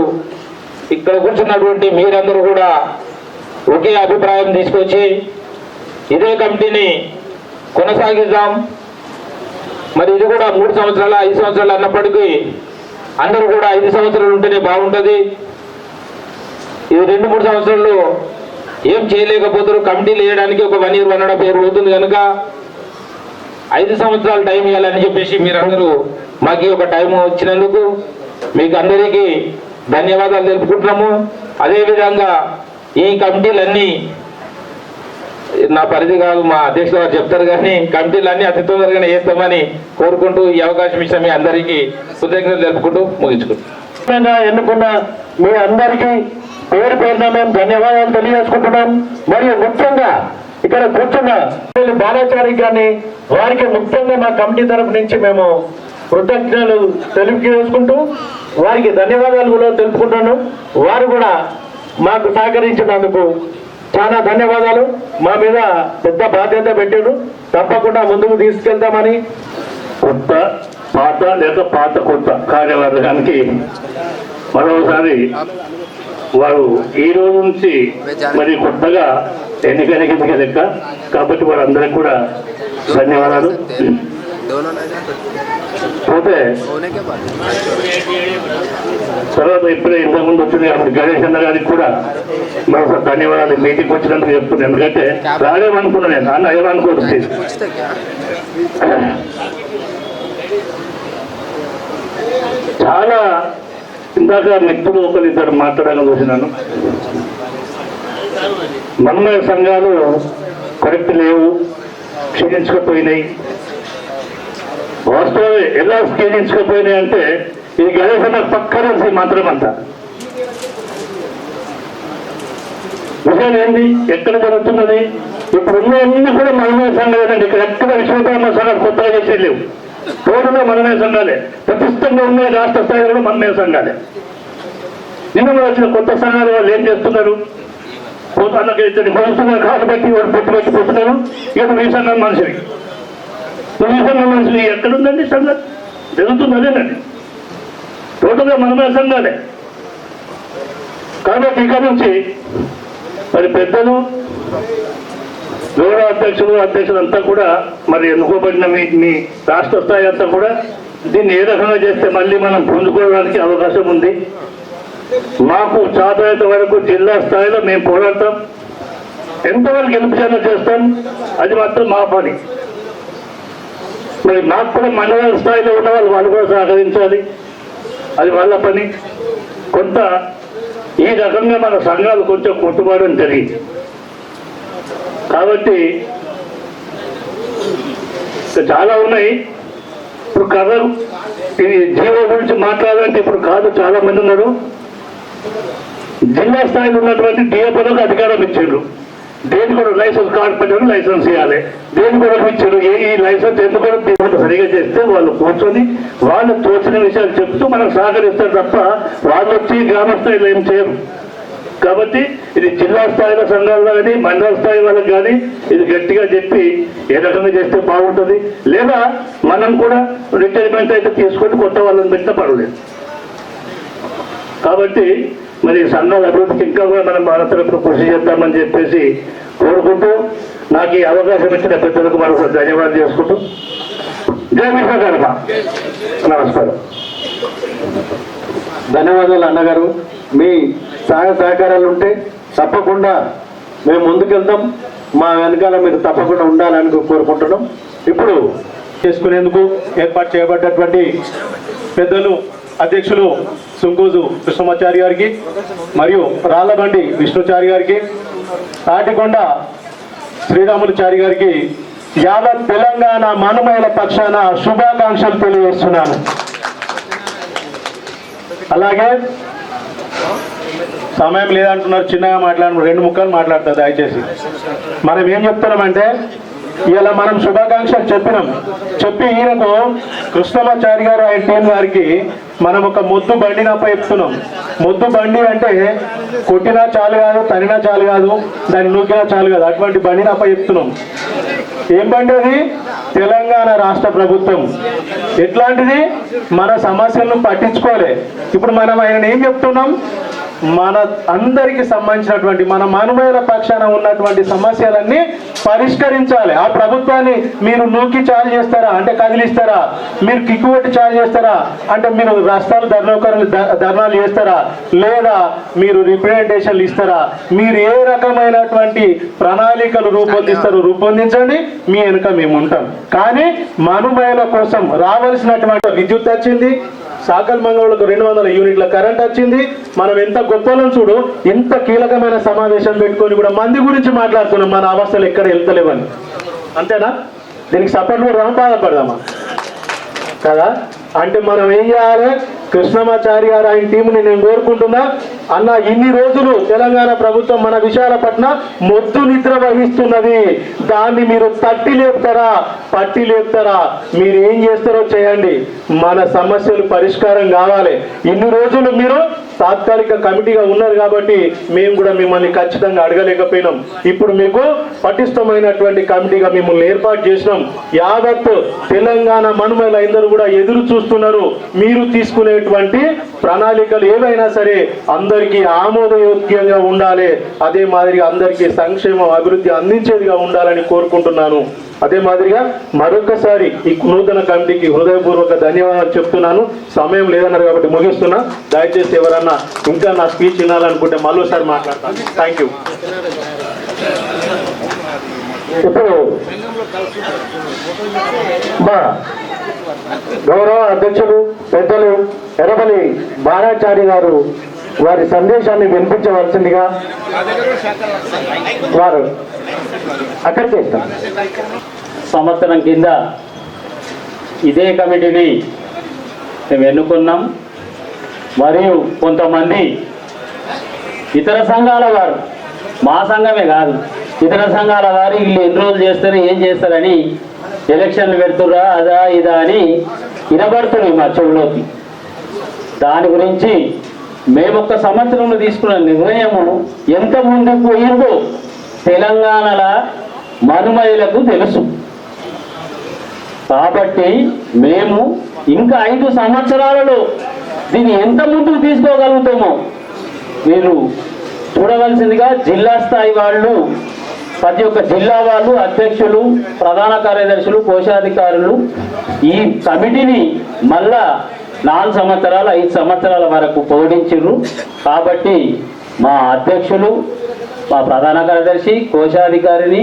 ఇక్కడ కూర్చున్నటువంటి మీరందరూ కూడా ఒకే అభిప్రాయం తీసుకొచ్చి ఇదే కమిటీని కొనసాగిద్దాం. మరి ఇది కూడా 3 సంవత్సరాలు 5 సంవత్సరాలు అన్నప్పటికీ అందరూ కూడా 5 సంవత్సరాలు ఉంటేనే బాగుంటుంది. ఇది 2-3 సంవత్సరాల్లో ఏం చేయలేకపోతారు. కమిటీలు వేయడానికి ఒక 1 year 1.5 year అవుతుంది కనుక 5 సంవత్సరాలు టైం ఇవ్వాలని చెప్పేసి మీరందరూ మాకు ఒక టైం ఇచ్చినందుకు మీకు అందరికీ ధన్యవాదాలు తెలుపుకుంటున్నాము. అదేవిధంగా ఈ కమిటీలన్నీ నా పరిధి కాదు, మా అధ్యక్షులు వారు చెప్తారు, కానీ కమిటీలన్నీ అతి తొందరగానే చేస్తామని కోరుకుంటూ ఈ అవకాశం ఇచ్చిన మీ అందరికీ కృతజ్ఞతలు తెలుపుకుంటూ ముగించుకుంటాం. ఎన్నుకున్న మీ అందరికీ పేరు పేరున మేము ధన్యవాదాలు తెలియజేసుకుంటున్నాం. మరియు ముఖ్యంగా ఇక్కడ కూర్చున్న బాలాచారి గారిని, వారికి ముఖ్యంగా మా కమిటీ తరఫు నుంచి మేము కృతజ్ఞతలు తెలియజేసుకుంటూ వారికి ధన్యవాదాలు కూడా తెలుపుకుంటున్నాను. వారు కూడా మాకు సహకరించినందుకు చాలా ధన్యవాదాలు. మా మీద పెద్ద బాధ్యత పెట్టారు, తప్పకుండా ముందుకు తీసుకెళ్తామని. కొత్త పాత లేక పాత కొత్త కార్యవర్గానికి మరోసారి వారు ఈ రోజు నుంచి మరి కొత్తగా ఎన్నికల లెక్క కాబట్టి వారందరికీ కూడా ధన్యవాదాలు. పోతే తర్వాత ఇప్పుడే ఇంతకుముందు వచ్చింది కాబట్టి గణేష్ అన్న గారికి కూడా మరొకసారి ధన్యవాదాలు. మీటింగ్ వచ్చినందుకు చెప్తున్నాను, ఎందుకంటే రాలేమనుకున్నా నేను, అన్న ఏమనుకోవచ్చు. చాలా ఇందాక మిత్రులు ఒకరిద్దరు మాట్లాడాలని చూసినాను. మనమయ సంఘాలు కరెక్ట్ లేవు, క్షీణించకపోయినాయి. వాస్తవం ఎలా క్షీణించకపోయినాయి అంటే ఇది గణేష్ అన్న పక్కన మంత్రం అంతా. విషయం ఏంటి, ఎక్కడ జరుగుతున్నది? ఇప్పుడు ఉన్నవన్నీ కూడా మనమయ సంఘాలేనండి. ఇక్కడ ఎక్కడ విశ్వకర్మ సంఘాలు కొత్తగా చేసే లేవు, టోటల్గా మనమయ సంఘాలే. ప్రతిష్టంగా ఉన్న రాష్ట్ర స్థాయిలో కూడా మనమయ సంఘాలే. నిన్న వచ్చిన కొత్త సంఘాలు వాళ్ళు ఏం చేస్తున్నారు? పోతానికి మనుషులు కాలు బట్టి వాడు పొట్టు బట్టి పోతున్నారు. ఇక ఈ సంఘం మనిషిని, ఈ సంఘం మనిషిని ఎక్కడుందండి? సంఘం జరుగుతుంది అదేనండి, టోటల్గా మనమే సంఘాలే. కాబట్టి ఇక నుంచి మరి పెద్దలు, గౌరవ అధ్యక్షులు అంతా కూడా మరి ఎన్నుకోబడిన మీ రాష్ట్ర స్థాయి అంతా కూడా దీన్ని ఏ రకంగా చేస్తే మళ్ళీ మనం పొందుకోవడానికి అవకాశం ఉంది. మాకు చేతనైనంత వరకు జిల్లా స్థాయిలో మేము పోరాడతాం, ఎంతవరకు గెలుపుచారణ చేస్తాం, అది మాత్రం మా పని. మరి మాకు కూడా మండల స్థాయిలో ఉన్న వాళ్ళు కూడా సహకరించాలి, అది వాళ్ళ పని. కొంత ఈ రకంగా మన సంఘాలు కొంచెం కొట్టుబాటు జరిగింది. కాబట్టి చాలా ఉన్నాయి. ఇప్పుడు కర్రలు ఇది జీవో గురించి మాట్లాడాలంటే ఇప్పుడు కాదు, చాలా మంది ఉన్నారు. జిల్లా స్థాయిలో ఉన్నటువంటి డిఎఫ్ఓలకు అధికారం ఇచ్చారు. దేని కూడా లైసెన్స్ కార్డు పెట్టడం, లైసెన్స్ ఇవ్వాలి. దేని కూడా ఇచ్చారు, ఈ లైసెన్స్ ఎందుకు సరిగా చేస్తే వాళ్ళు కూర్చొని వాళ్ళు తోచిన విషయాలు చెప్తూ మనకు సహకరిస్తారు తప్ప వాళ్ళు వచ్చి గ్రామ స్థాయిలో ఏం చేయరు. కాబట్టి ఇది జిల్లా స్థాయిలో సంఘాల్లో కానీ మండల స్థాయి వాళ్ళకి కానీ ఇది గట్టిగా చెప్పి ఏ రకంగా చేస్తే బాగుంటుంది. లేదా మనం కూడా రిటైర్మెంట్ అయితే తీసుకొని కొత్త వాళ్ళని పెట్టినా పర్వాలేదు. కాబట్టి మరి సంఘాల అభివృద్ధికి ఇంకా కూడా మనం మన తరఫున కృషి చేద్దామని చెప్పేసి కోరుకుంటూ నాకు ఈ అవకాశం ఇచ్చిన పెద్దలకు మరొకసారి ధన్యవాదాలు చేసుకుంటూ జై విశ్వకర్మ. నమస్కారం. ధన్యవాదాలు అన్నగారు. మీ సహాయ సహకారాలు ఉంటే తప్పకుండా మేము ముందుకెళ్తాం. మా వెనకాల మీరు తప్పకుండా ఉండాలని కోరుకుంటున్నాం. ఇప్పుడు చేసుకునేందుకు ఏర్పాటు చేయబడ్డటువంటి పెద్దలు అధ్యక్షులు సుంగూజు కృష్ణమాచారి గారికి మరియు రాళ్లబండి విష్ణుచారి గారికి, తాటికొండ శ్రీరాములుచారి గారికి యావత్ తెలంగాణ మానమయుల పక్షాన శుభాకాంక్షలు తెలియజేస్తున్నాను. అలాగే సమయం లేదంటున్నారు, చిన్నగా మాట్లాడు, 2 ముక్కలు మాట్లాడతారు దయచేసి. మనం ఏం చెప్తున్నామంటే ఇలా మనం శుభాకాంక్షలు చెప్పి ఈయనకు కృష్ణమాచారి గారు ఆయన టీం గారికి మనం ఒక మొద్దు బండిని అప్పచెప్తున్నాం. మొద్దు బండి అంటే కొట్టినా చాలు కాదు, తనినా చాలు కాదు, దాన్ని నూకినా చాలు కాదు, అటువంటి బండిని అప్పచెప్తున్నాం. ఏం బండి అది? తెలంగాణ రాష్ట్ర ప్రభుత్వం. ఎట్లాంటిది? మన సమస్యలను పట్టించుకోలే. ఇప్పుడు మనం ఆయన ఏం చెప్తున్నాం, మన అందరికి సంబంధించినటువంటి మన మానవీయుల పక్షాన ఉన్నటువంటి సమస్యలన్నీ పరిష్కరించాలి. ఆ ప్రభుత్వాన్ని మీరు నూకి చాలు చేస్తారా అంటే కదిలిస్తారా? మీరు కిక్కుబట్టి చాలు చేస్తారా అంటే మీరు రాష్ట్రాలు ధర్నాలు చేస్తారా? లేదా మీరు రిప్రజెంటేషన్లు ఇస్తారా? మీరు ఏ రకమైనటువంటి ప్రణాళికలు రూపొందించండి, మీ వెనుక మేము ఉంటాం. కానీ మానవీయుల కోసం రావాల్సినటువంటి విద్యుత్ వచ్చింది, సాకల్ మంగళూరుకు 200 యూనిట్ల కరెంట్ వచ్చింది. మనం ఎంత గొప్పలను చూడు, ఇంత కీలకమైన సమావేశం పెట్టుకొని కూడా మంది గురించి మాట్లాడుతున్నాం, మన అవస్థలు ఎక్కడ వెళ్తలేవని. అంతేనా? దీనికి సపోర్ట్ కూడా బాధపడదామా కదా? అంటే మనం ఏం చేయాలి? కృష్ణమాచారి గారు ఆయన టీంని నేను కోరుకుంటున్నా, అన్న ఇన్ని రోజులు తెలంగాణ ప్రభుత్వం మన విశాఖపట్నం మొద్దు నిద్ర వహిస్తున్నది, దాన్ని మీరు పట్టి లేపుతారా? మీరు ఏం చేస్తారో చేయండి, మన సమస్యలు పరిష్కారం కావాలి. ఇన్ని రోజులు మీరు తాత్కాలిక కమిటీగా ఉన్నారు కాబట్టి మేము కూడా మిమ్మల్ని ఖచ్చితంగా అడగలేకపోయినాం. ఇప్పుడు మీకు పటిష్టమైనటువంటి కమిటీగా మిమ్మల్ని ఏర్పాటు చేసినాం. యావత్ తెలంగాణ మనుమల అందరూ కూడా ఎదురు చూస్తున్నారు. మీరు తీసుకునేటువంటి ప్రణాళికలు ఏవైనా సరే అందరికీ ఆమోదయోగ్యంగా ఉండాలి, అదే మాదిరిగా అందరికీ సంక్షేమ అభివృద్ధి అందించేదిగా ఉండాలని కోరుకుంటున్నాను. అదే మాదిరిగా మరొకసారి ఈ నూతన కమిటీకి హృదయపూర్వక ధన్యవాదాలు చెప్తున్నాను. సమయం లేదన్నారు కాబట్టి ముగిస్తున్నా. దయచేసి ఎవరన్నా ఇంకా నా స్పీచ్ వినాలనుకుంటే మరోసారి మాట్లాడతాను. Thank you. ఇప్పుడు మా గౌరవ అధ్యక్షులు పెద్దలు ఎర్రబలి బాలాచారి గారు వారి సందేశాన్ని వినిపించవలసిందిగా వారు అక్కడికి ఇస్తారు. సంవత్సరం కింద ఇదే కమిటీని మేము ఎన్నుకున్నాం. మరియు కొంతమంది ఇతర సంఘాల వారు, మా సంఘమే కాదు, ఇతర సంఘాల వారు వీళ్ళు ఎన్ని రోజులు చేస్తారు, ఏం చేస్తారని ఎలక్షన్లు పెడుతురా అదా ఇదా అని వినబడుతున్నాయి మా చెవులోకి. దాని గురించి మేము ఒక్క సంవత్సరంలో తీసుకున్న నిర్ణయము ఎంత ముందుకు పోయిందో తెలంగాణలో మనుమయులకు తెలుసు. కాబట్టి మేము ఇంకా 5 సంవత్సరాలలో దీన్ని ఎంత ముందుకు తీసుకోగలుగుతామో మీరు చూడవలసిందిగా జిల్లా స్థాయి వాళ్ళు, ప్రతి ఒక్క జిల్లా వాళ్ళు, అధ్యక్షులు, ప్రధాన కార్యదర్శులు, కోశాధికారులు ఈ కమిటీని మళ్ళా 4 సంవత్సరాలు 5 సంవత్సరాల వరకు పొడిగించారు. కాబట్టి మా అధ్యక్షులు, మా ప్రధాన కార్యదర్శి, కోశాధికారిని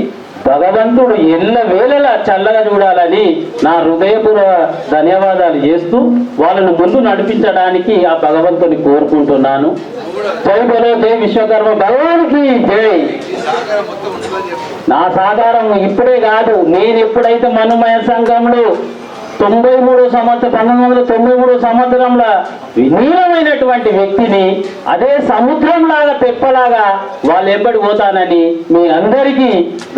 భగవంతుడు ఎల్లవేళలా చల్లగా చూడాలని నా హృదయపూర్వక ధన్యవాదాలు చేస్తూ వాళ్ళను ముందు నడిపించడానికి ఆ భగవంతుని కోరుకుంటున్నాను. జై బలో జై విశ్వకర్మ భగవానికి జై. నా సాధారం ఇప్పుడే కాదు, నేను ఎప్పుడైతే మనుమయ సంఘంలో 1993 సంవత్సరంలో నీలమైనటువంటి వ్యక్తిని అదే సముద్రంలాగా తెప్పలాగా వాళ్ళు ఎప్పటి పోతానని మీ అందరికీ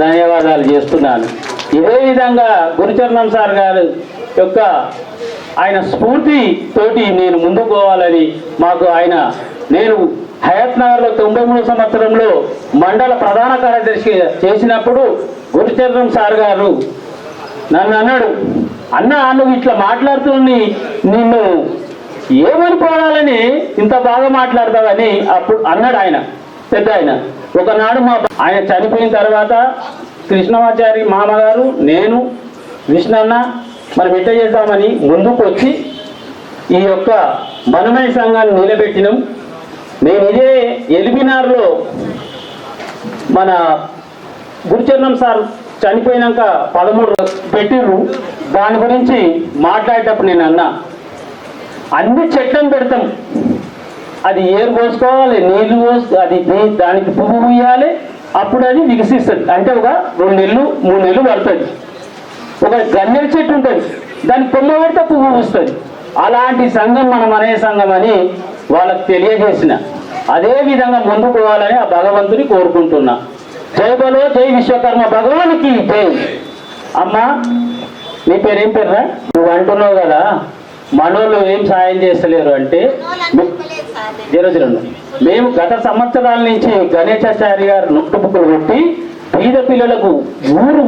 ధన్యవాదాలు చేస్తున్నాను. ఇదే విధంగా గురుచరణం సార్ గారు యొక్క ఆయన స్ఫూర్తి తోటి నేను ముందుకు పోవాలని మాకు నేను హయత్ నగర్లో 93 సంవత్సరంలో మండల ప్రధాన కార్యదర్శి చేసినప్పుడు గురుచరణం సార్ గారు నన్ను అన్నాడు, అన్న నువ్వు ఇట్లా మాట్లాడుతుంది నిన్ను ఏమనుకోవాలని ఇంత బాగా మాట్లాడతావని అప్పుడు అన్నాడు ఆయన, పెద్ద ఆయన. ఒకనాడు ఆయన చనిపోయిన తర్వాత కృష్ణమాచారి మామగారు, నేను, విష్ణన్న మనం ఎట్లా చేద్దామని ముందుకు వచ్చి ఈ యొక్క మనమయ సంఘాన్ని నిలబెట్టినాం. నేను ఇదే ఎల్బినార్లో మన గురుచరణం సార్ చనిపోయినాక 13 పెట్టిర్రు. దాని గురించి మాట్లాడేటప్పుడు నేను అన్నా, అన్ని చెట్లను పెడతాం, అది ఏరు పోసుకోవాలి, నీళ్లు అది దానికి పువ్వు పూయాలి, అప్పుడు అది వికసిస్తుంది. అంటే ఒక 2 నెలలు 3 నెలలు పడుతుంది. ఒక గన్నేరు చెట్టు ఉంటుంది, దానికి కొమ్మ పెడితే పువ్వు పూస్తుంది. అలాంటి సంఘం మనం అనే సంఘం అని వాళ్ళకి తెలియజేసిన, అదే విధంగా ముందుకు పోవాలని ఆ భగవంతుని కోరుకుంటున్నా. జై బలో జై విశ్వకర్మ భగవానికి జై. అమ్మా నీ పేరేం పేరురా? నువ్వు అంటున్నావు కదా మనోళ్ళు ఏం సాయం చేస్తలేరు అంటే, మేము గత సంవత్సరాల నుంచి గణేశాచారి గారు నొట్టుబుక్కులు కొట్టి పేద పిల్లలకు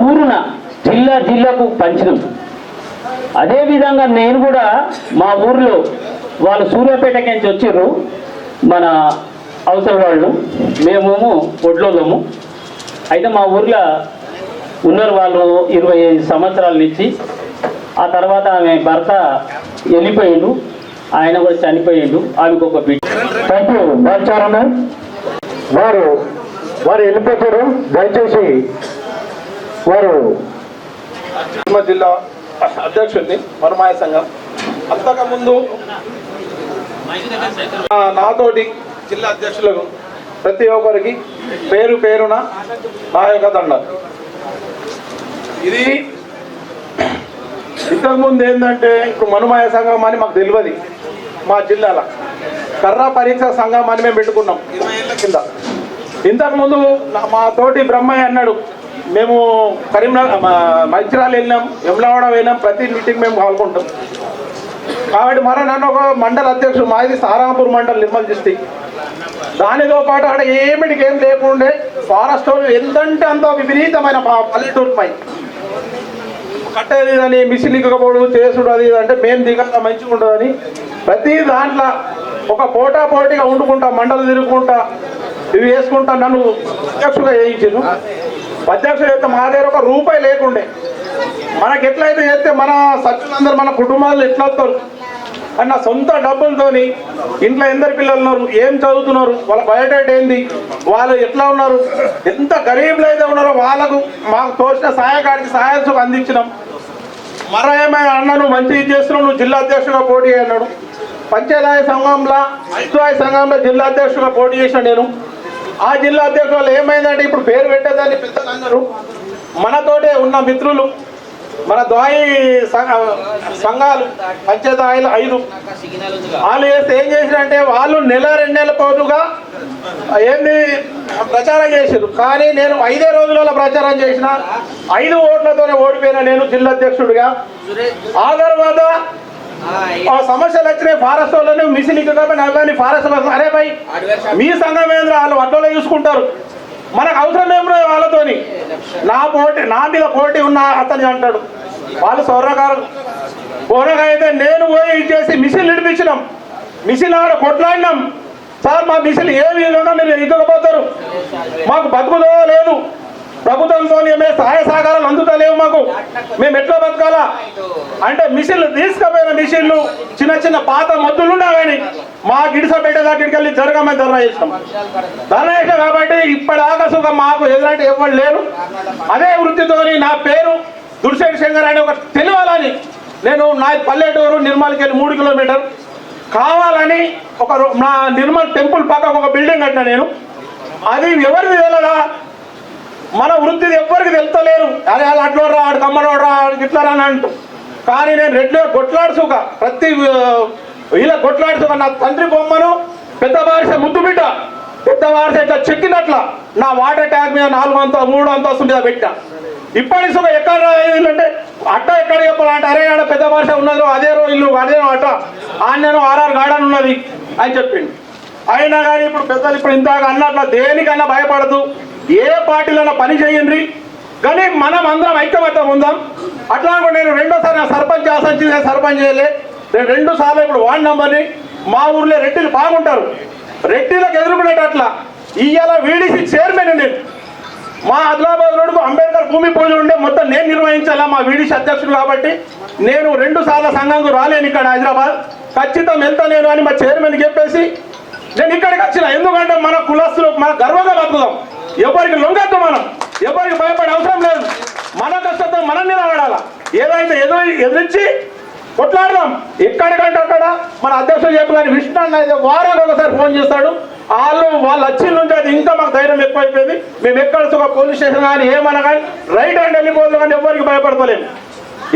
ఊరున జిల్లాకు పంచినాం. అదేవిధంగా నేను కూడా మా ఊర్లో వాళ్ళు సూర్యాపేటకి నుంచి వచ్చిర్రు, మన అవసరం వాళ్ళు, మేమేమో ఒడ్లోళ్ళము. అయితే మా ఊర్లో ఉన్నారు వాళ్ళు 25 సంవత్సరాల నుంచి. ఆ తర్వాత ఆమె భర్త వెళ్ళిపోయిండు, ఆయన కూడా చనిపోయిండు, ఆమెకు ఒక బిడ్డ. Thank you Balacharana. వారు వెళ్ళిపోతారు. దయచేసి వారు జిల్లా అధ్యక్షుడిని మనుమాయ సంఘం. అంతకుముందు నాతోటి జిల్లా అధ్యక్షులకు ప్రతి ఒక్కరికి పేరు పేరున నా యొక్క దండాలు. ఇది ఇంతకుముందు ఏంటంటే ఇప్పుడు మనుమాయ సంఘం అని మాకు తెలియదు. మా జిల్లాలో కర్ర పరీక్ష సంఘం అని మేము పెట్టుకున్నాం 20 ఏళ్ళ కింద. ఇంతకుముందు మా తోటి బ్రహ్మయ్య అన్నాడు, మేము కరీంనగర్ మంచిర్యాల వెళ్ళినాం, యమలవాడ వెళ్ళినాం, ప్రతి మీటింగ్ మేము పాల్గొంటాం. కాబట్టి నన్ను ఒక మండల అధ్యక్షుడు, మాది సారాంపూర్ మండల్ నిర్మల్ డిస్టిక్. దానితో పాటు అక్కడ ఏమిటికి ఏం లేకుండే ఫారెస్ట్ ఎంతంటే అంత విపరీతమైన పల్లెటూరుపై కట్టేది అని మిషన్ ఇకపోవడం చేసుడు అది అంటే మేము దిగక మంచిగా ఉండదని ప్రతి దాంట్లో ఒక పోటాపోటీగా వండుకుంటా, మండలు తిరుగుకుంటా, ఇవి వేసుకుంటా నన్ను అధ్యక్షులుగా చేయించారు. అధ్యక్షుడు అయితే మా దగ్గర ఒక రూపాయి లేకుండే. మనకి ఎట్లయితే చేస్తే మన సభ్యులందరూ మన కుటుంబాలు ఎట్లా వస్తారు అని నా సొంత డబ్బులతోని ఇంట్లో ఎందరు పిల్లలు ఉన్నారు, ఏం చదువుతున్నారు, వాళ్ళ బయోడేటా ఏంది, వాళ్ళు ఎట్లా ఉన్నారు, ఎంత గరీబులు అయితే ఉన్నారో వాళ్ళకు మాకు తోచిన సహాయకాడికి సహాయం అందించినాం. ఏమైనా అన్న నువ్వు మంచి చేస్తున్నావు, నువ్వు జిల్లా అధ్యక్షుడిగా పోటీ అన్నాడు. పంచాయతీ సంఘంలో ఐదువాయి సంఘంలో జిల్లా అధ్యక్షుడిగా పోటీ చేసిన నేను. ఆ జిల్లా అధ్యక్షుడు వాళ్ళు ఏమైందంటే ఇప్పుడు పేరు పెట్టేదాన్ని పెద్దలు అందరూ మనతోటే ఉన్న మిత్రులు, మన ద్వాయి సంఘాలు పంచాయతీ 5 వాళ్ళు చేస్తే ఏం చేసినంటే వాళ్ళు నెల 2 నెలల పాటుగా ఏంది ప్రచారం చేశారు. కానీ నేను 5 రోజులలో ప్రచారం చేసిన 5 ఓట్లతోనే ఓడిపోయినా నేను జిల్లా అధ్యక్షుడిగా. ఆ తర్వాత సమస్యలు వచ్చినాయి ఫారెస్ట్ వాళ్ళని మిషన్ కాబట్టి ఫారెస్ట్ అరే భయ్ మీ సంఘం ఏంద్ర వాళ్ళు వడ్డలో చూసుకుంటారు, మనకు అవసరం ఏమో వాళ్ళతోని నా మీద పోటీ ఉన్న అతని అంటాడు. వాళ్ళు సౌరగారు పోరగా అయితే నేను పోయి చేసి మిషన్ నడిపించినాం, మిషన్ ఆడ కొట్లాడినాం. సార్ మా మిషన్ ఏ విధంగా మీరు ఇవ్వకపోతారు, మాకు బతుకుదో లేదు, ప్రభుత్వంతో సహాయ సహకారాలు అందుతలేవు, మాకు మేము ఎట్లా బతకాలా అంటే మిషన్లు తీసుకుపోయిన మిషన్లు చిన్న చిన్న పాత మద్దులు ఉన్నాయని మా గిడిస పెట్టేదానికి వెళ్ళి జరగమని ధర్నా చేసినాం. కాబట్టి ఇప్పటిదాకా సుఖం మాకు ఎదురంటే ఎవరు లేరు. అదే వృత్తితోని నా పేరు దుర్శేఖర్ శంకర్ అని ఒక తెలియాలని నేను నా పల్లెటూరు నిర్మల్కి వెళ్ళి 3 కిలోమీటర్ కావాలని నా నిర్మల్ టెంపుల్ పక్కకు ఒక బిల్డింగ్ కట్టినా నేను. అది ఎవరిది తెలదా, మన వృత్తిది ఎవ్వరికి తెలుతలేరు. అరే వాళ్ళు అట్లా రా, ఆడు కమ్మనోడు రా, ఇట్లా రా అని అంటూ. కానీ నేను రెడ్డిగా కొట్లాడుసుక ప్రతి ఇలా కొట్లాడుసుక నా తండ్రి బొమ్మను పెద్ద బారిస ముద్దు బిడ్డ పెద్ద బారిస ఇట్లా చెక్కినట్ల నా వాటర్ ట్యాంక్ మీద 3 అంతస్తు మీద పెట్టా. ఇప్పటికి సుఖ ఎక్కడ అంటే అట్ట ఎక్కడ చెప్పాలంటే అరే ఆడ పెద్ద బారిస ఉన్నదో అదే ఇల్లు అదే అట్ట ఆన్యను ఆర్ఆర్ గార్డెన్ ఉన్నది అని చెప్పిండు. అయినా కానీ ఇప్పుడు పెద్దలు ఇప్పుడు ఇంతగా అన్నట్ల దేనికన్నా భయపడదు, ఏ పార్టీలైనా పని చేయండి కానీ మనం అందరం ఐక్యమత్యం ఉందాం. అట్లా నేను 2వ సారి నా సర్పంచ్ ఆశించి సర్పంచ్ చేయలే. నేను 2 సార్లు ఇప్పుడు వార్డు నంబర్ని మా ఊర్లో రెడ్డిలు బాగుంటారు, రెడ్డిలకు ఎదుర్కొనేట అట్లా ఇవాళ వీడిసి చైర్మన్ నేను. మా ఆదిలాబాద్ రోడ్డుకు అంబేద్కర్ భూమి పూజ ఉండే మొత్తం నేను నిర్వహించాలా మా వీడిసి అధ్యక్షుడు. కాబట్టి నేను 2 సార్ల సంఘంకు రాలేను ఇక్కడ హైదరాబాద్, ఖచ్చితం వెళ్తా నేను అని మా చైర్మన్ చెప్పేసి నేను ఇక్కడికి వచ్చిన. ఎందుకంటే మన కులస్తులు మన గర్వంగా బతుకుదాం. ఎవరికి లొంగద్దు, మనం ఎవరికి భయపడే అవసరం లేదు. మన కష్టంతో మనం నిలబడాలా. ఏదైతే ఎదురించి కొట్లాడదాం. ఎక్కడికంటే అక్కడ మన అధ్యక్షుడు చెప్పగానే విష్ణు అన్న అయితే వారానికి ఒకసారి ఫోన్ చేస్తాడు. వాళ్ళు వచ్చిన నుంచి అది ఇంకా మాకు ధైర్యం ఎక్కువైపోయింది. మేము ఎక్కడ సుఖ పోలీస్ స్టేషన్ కానీ ఏమన్నా కానీ రైట్ హ్యాండ్ వెళ్ళిపోదు కానీ ఎవరికి భయపడతలేము.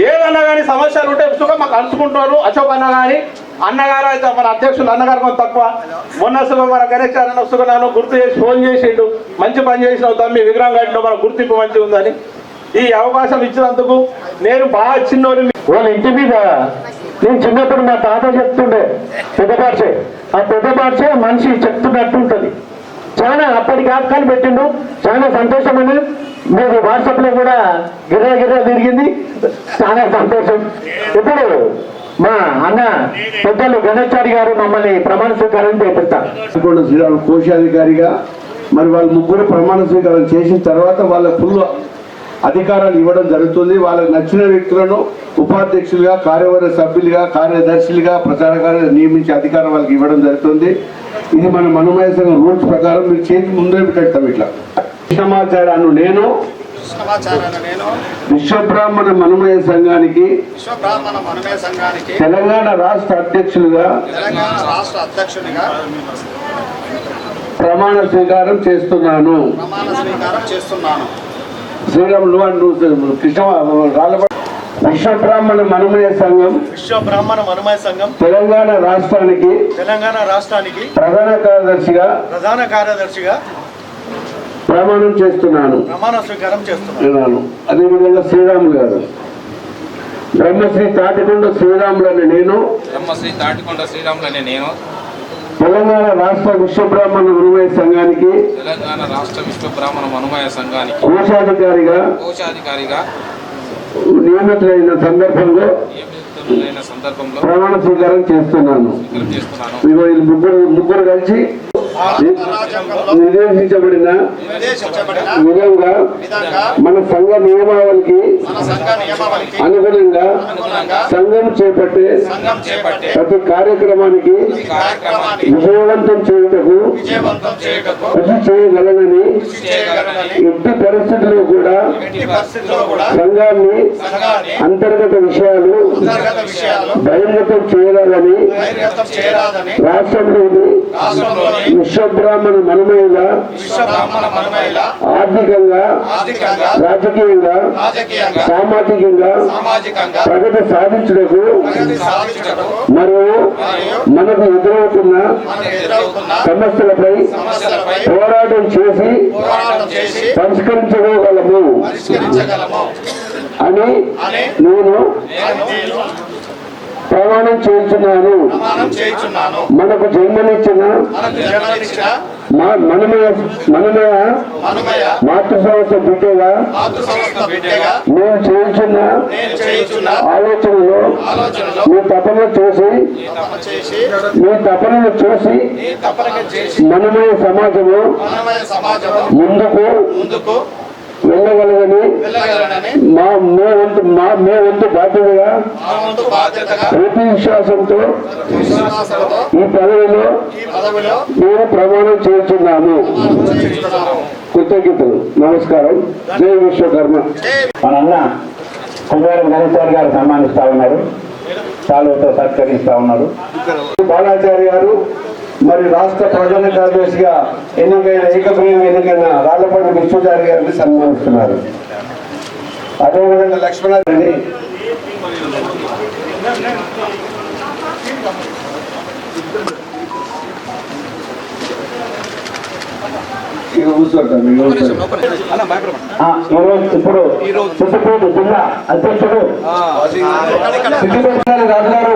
ఏదన్నా కానీ సమస్యలు ఉంటే సుఖ మాకు కలుసుకుంటున్నారు. అశోక్ అన్న కానీ అన్నగారు అయితే మన అధ్యక్షులు అన్నగారు కొంత తక్కువ. మొన్న సుఖ మన గణేష్ అన్న సుఖ నన్ను గుర్తు చేసి ఫోన్ చేసిండు, మంచి పని చేసినావు తమ్మి, విగ్రహం కట్టిన మన గుర్తింపు మంచిగా ఉందని. ఈ అవకాశం ఇచ్చినందుకు నేను బాగా చిన్నోని. వాళ్ళ ఇంటి మీద నేను చిన్నప్పుడు మా తాత చెప్తుండే పెద్ద భాషే, ఆ పెద్ద భాష మనిషి చెప్తున్నట్టుంటది. చాలా అప్పటికి ఆపకాలు పెట్టిండు, చాలా సంతోషమని. మీరు వాట్సాప్లో కూడా గిర్రా తిరిగింది, చాలా సంతోషం. ఇప్పుడు మా అన్న పెద్దలు గణేశారి గారు మమ్మల్ని ప్రమాణ స్వీకారం చేపిస్తారు. శ్రీరాములు కోశాధికారిగా మరి వాళ్ళు ముగ్గురు ప్రమాణ స్వీకారం చేసిన తర్వాత వాళ్ళ ఫుల్ అధికారాలు ఇవ్వడం జరుగుతుంది. వాళ్ళకి నచ్చిన వ్యక్తులను ఉపాధ్యక్షులుగా, కార్యవర్గ సభ్యులుగా, కార్యదర్శులుగా, ప్రచారకారులుగా నియమించే అధికారం వాళ్ళకి ఇవ్వడం జరుగుతుంది. ఇది మన మనమయ సంఘం రూల్స్ ప్రకారం మీరు చేతి ముందే పెట్టాం. ఇట్లా సమాచారాన్ని నేను విశ్వబ్రాహ్మణ మనమయ సంఘానికి తెలంగాణ రాష్ట్ర అధ్యక్షులుగా ప్రమాణ స్వీకారం చేస్తున్నాను. శ్రీరాములు కృష్ణ రాళ్ళపడి విశ్వబ్రాహ్మణ మనమయ సంఘం తెలంగాణ రాష్ట్రానికి ప్రధాన కార్యదర్శిగా ప్రమాణం చేస్తున్నాను. అదేవిధంగా శ్రీరాములు గారు బ్రహ్మశ్రీ తాటికొండ శ్రీరాములని నేను తెలంగాణ రాష్ట్ర విశ్వబ్రాహ్మణ మనమయ సంఘానికి కోశాధికారిగా నియమితులైన సందర్భంలో ప్రమాణ స్వీకారం చేస్తున్నాను. ముగ్గురు కలిసి నిర్దేశించబడిన విధంగా మన సంఘ నియమావళికి అనుగుణంగా సంఘం చేపట్టే ప్రతి కార్యక్రమానికి విజయవంతం చేయుటకు కృషి చేయగలనని, ఎట్టి పరిస్థితుల్లో కూడా సంఘాన్ని అంతర్గత విషయాలు బహిర్గతం చేయరాదని రాష్ట్రంలోని విశ్వబ్రాహ్మణ మనమయుల ఆర్థికంగా, రాజకీయంగా, సామాజికంగా ప్రగతి సాధించుటకు మరియు మనకు ఎదురవుతున్న సమస్యలపై పోరాటం చేసి పరిష్కరించుకోగలము అని నేను ప్రమాణం చేస్తున్నాను. మనకు జన్మనిచ్చిన మనమయ మాతృ సంస్థ బిడ్డగా నేను చేయించిన ఆలోచనలో మీ తపనను చూసి మనమయ సమాజము ముందుకు వెళ్ళగలగని మే వంతు బాధ్యతగా ప్రతి విశ్వాసంతో ఈ పదవిలో నేను ప్రమాణం చేస్తున్నాను. కృతజ్ఞతలు. నమస్కారం. జై విశ్వకర్మ. మన అన్న కుంభవరం గణేశ్వర్ గారు సన్మానిస్తా ఉన్నారు, చాలుతో సత్కరిస్తా ఉన్నారు. బాలాచారి గారు మరి రాష్ట్ర ప్రధాన కార్యదర్శిగా ఎన్నికైన రాళ్లపల్లి విశ్వచారి గారిని సన్మానిస్తున్నారు. అదేవిధంగా లక్ష్మణారెడ్డి ఇప్పుడు సిద్దిపేట జిల్లా అధ్యక్షుడు రాజుగారు,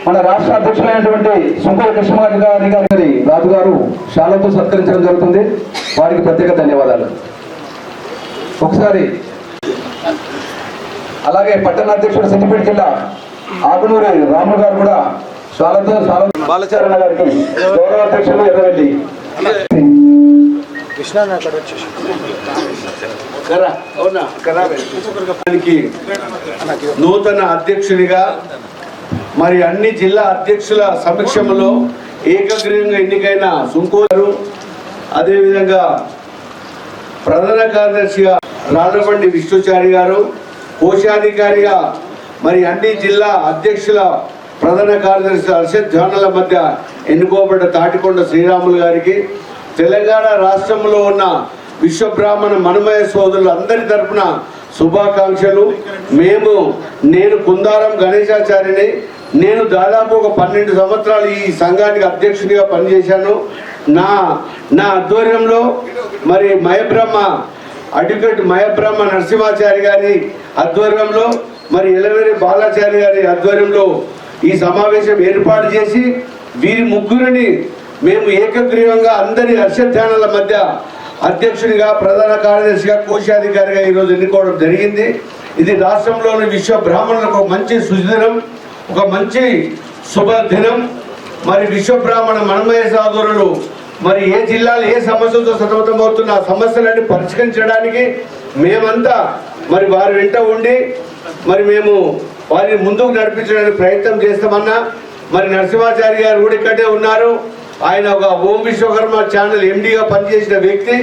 మన రాష్ట్ర అధ్యక్షులైనటువంటి సుంకర కృష్ణమాచారి గారి రాజుగారు శాలతో సత్కరించడం జరుగుతుంది. వారికి ప్రత్యేక ధన్యవాదాలు. ఒకసారి అలాగే పట్టణ అధ్యక్షుడు సిద్దిపేట జిల్లా ఆకునూరి రాములు గారు కూడా శాలతో బాలచారణ గారికి గౌరవ అధ్యక్షుడు ఎర్రరెడ్డి నూతన అధ్యక్షునిగా మరి అన్ని జిల్లా అధ్యక్షుల సమక్షంలో ఏకగ్రీవంగా ఎన్నికైన సుంకోరు, అదేవిధంగా ప్రధాన కార్యదర్శిగా రాళ్ళబండి విష్ణుచారి గారు, కోశాధికారిగా మరి అన్ని జిల్లా అధ్యక్షుల ప్రధాన కార్యదర్శి అర్షద్ జానల మధ్య ఎన్నుకోబడ్డ తాటికొండ శ్రీరాములు గారికి, తెలంగాణ రాష్ట్రంలో ఉన్న విశ్వబ్రాహ్మణ మనమయ సోదరులు అందరి తరఫున శుభాకాంక్షలు. నేను కుందారం గణేశాచార్యని. నేను దాదాపు ఒక 12 సంవత్సరాలు ఈ సంఘానికి అధ్యక్షుడిగా పనిచేశాను. నా ఆధ్వర్యంలో మరి అడ్వకేట్ మయబ్రహ్మ నరసింహాచారి గారి ఆధ్వర్యంలో, మరి ఎలవేరి బాలాచారి గారి ఆధ్వర్యంలో ఈ సమావేశం ఏర్పాటు చేసి వీరి ముగ్గురిని మేము ఏకగ్రీవంగా అందరి హర్షధ్యానాల మధ్య అధ్యక్షుడిగా, ప్రధాన కార్యదర్శిగా, కోశాధికారిగా ఈరోజు ఎన్నుకోవడం జరిగింది. ఇది రాష్ట్రంలోని విశ్వ బ్రాహ్మణులకు ఒక మంచి సుదినం, ఒక మంచి శుభదినం. మరి విశ్వబ్రాహ్మణ మనమయ సోదరులు మరి ఏ జిల్లాలో ఏ సమస్యలతో సతమతమవుతున్న ఆ సమస్యలన్నీ పరిష్కరించడానికి మేమంతా మరి వారి వెంట ఉండి మరి మేము వారిని ముందుకు నడిపించడానికి ప్రయత్నం చేస్తామన్నా. మరి నరసింహాచారి గారు కూడా ఇక్కడే ఉన్నారు. ఆయన ఒక ఓం విశ్వకర్మ ఛానల్ ఎండీగా పనిచేసిన వ్యక్తి.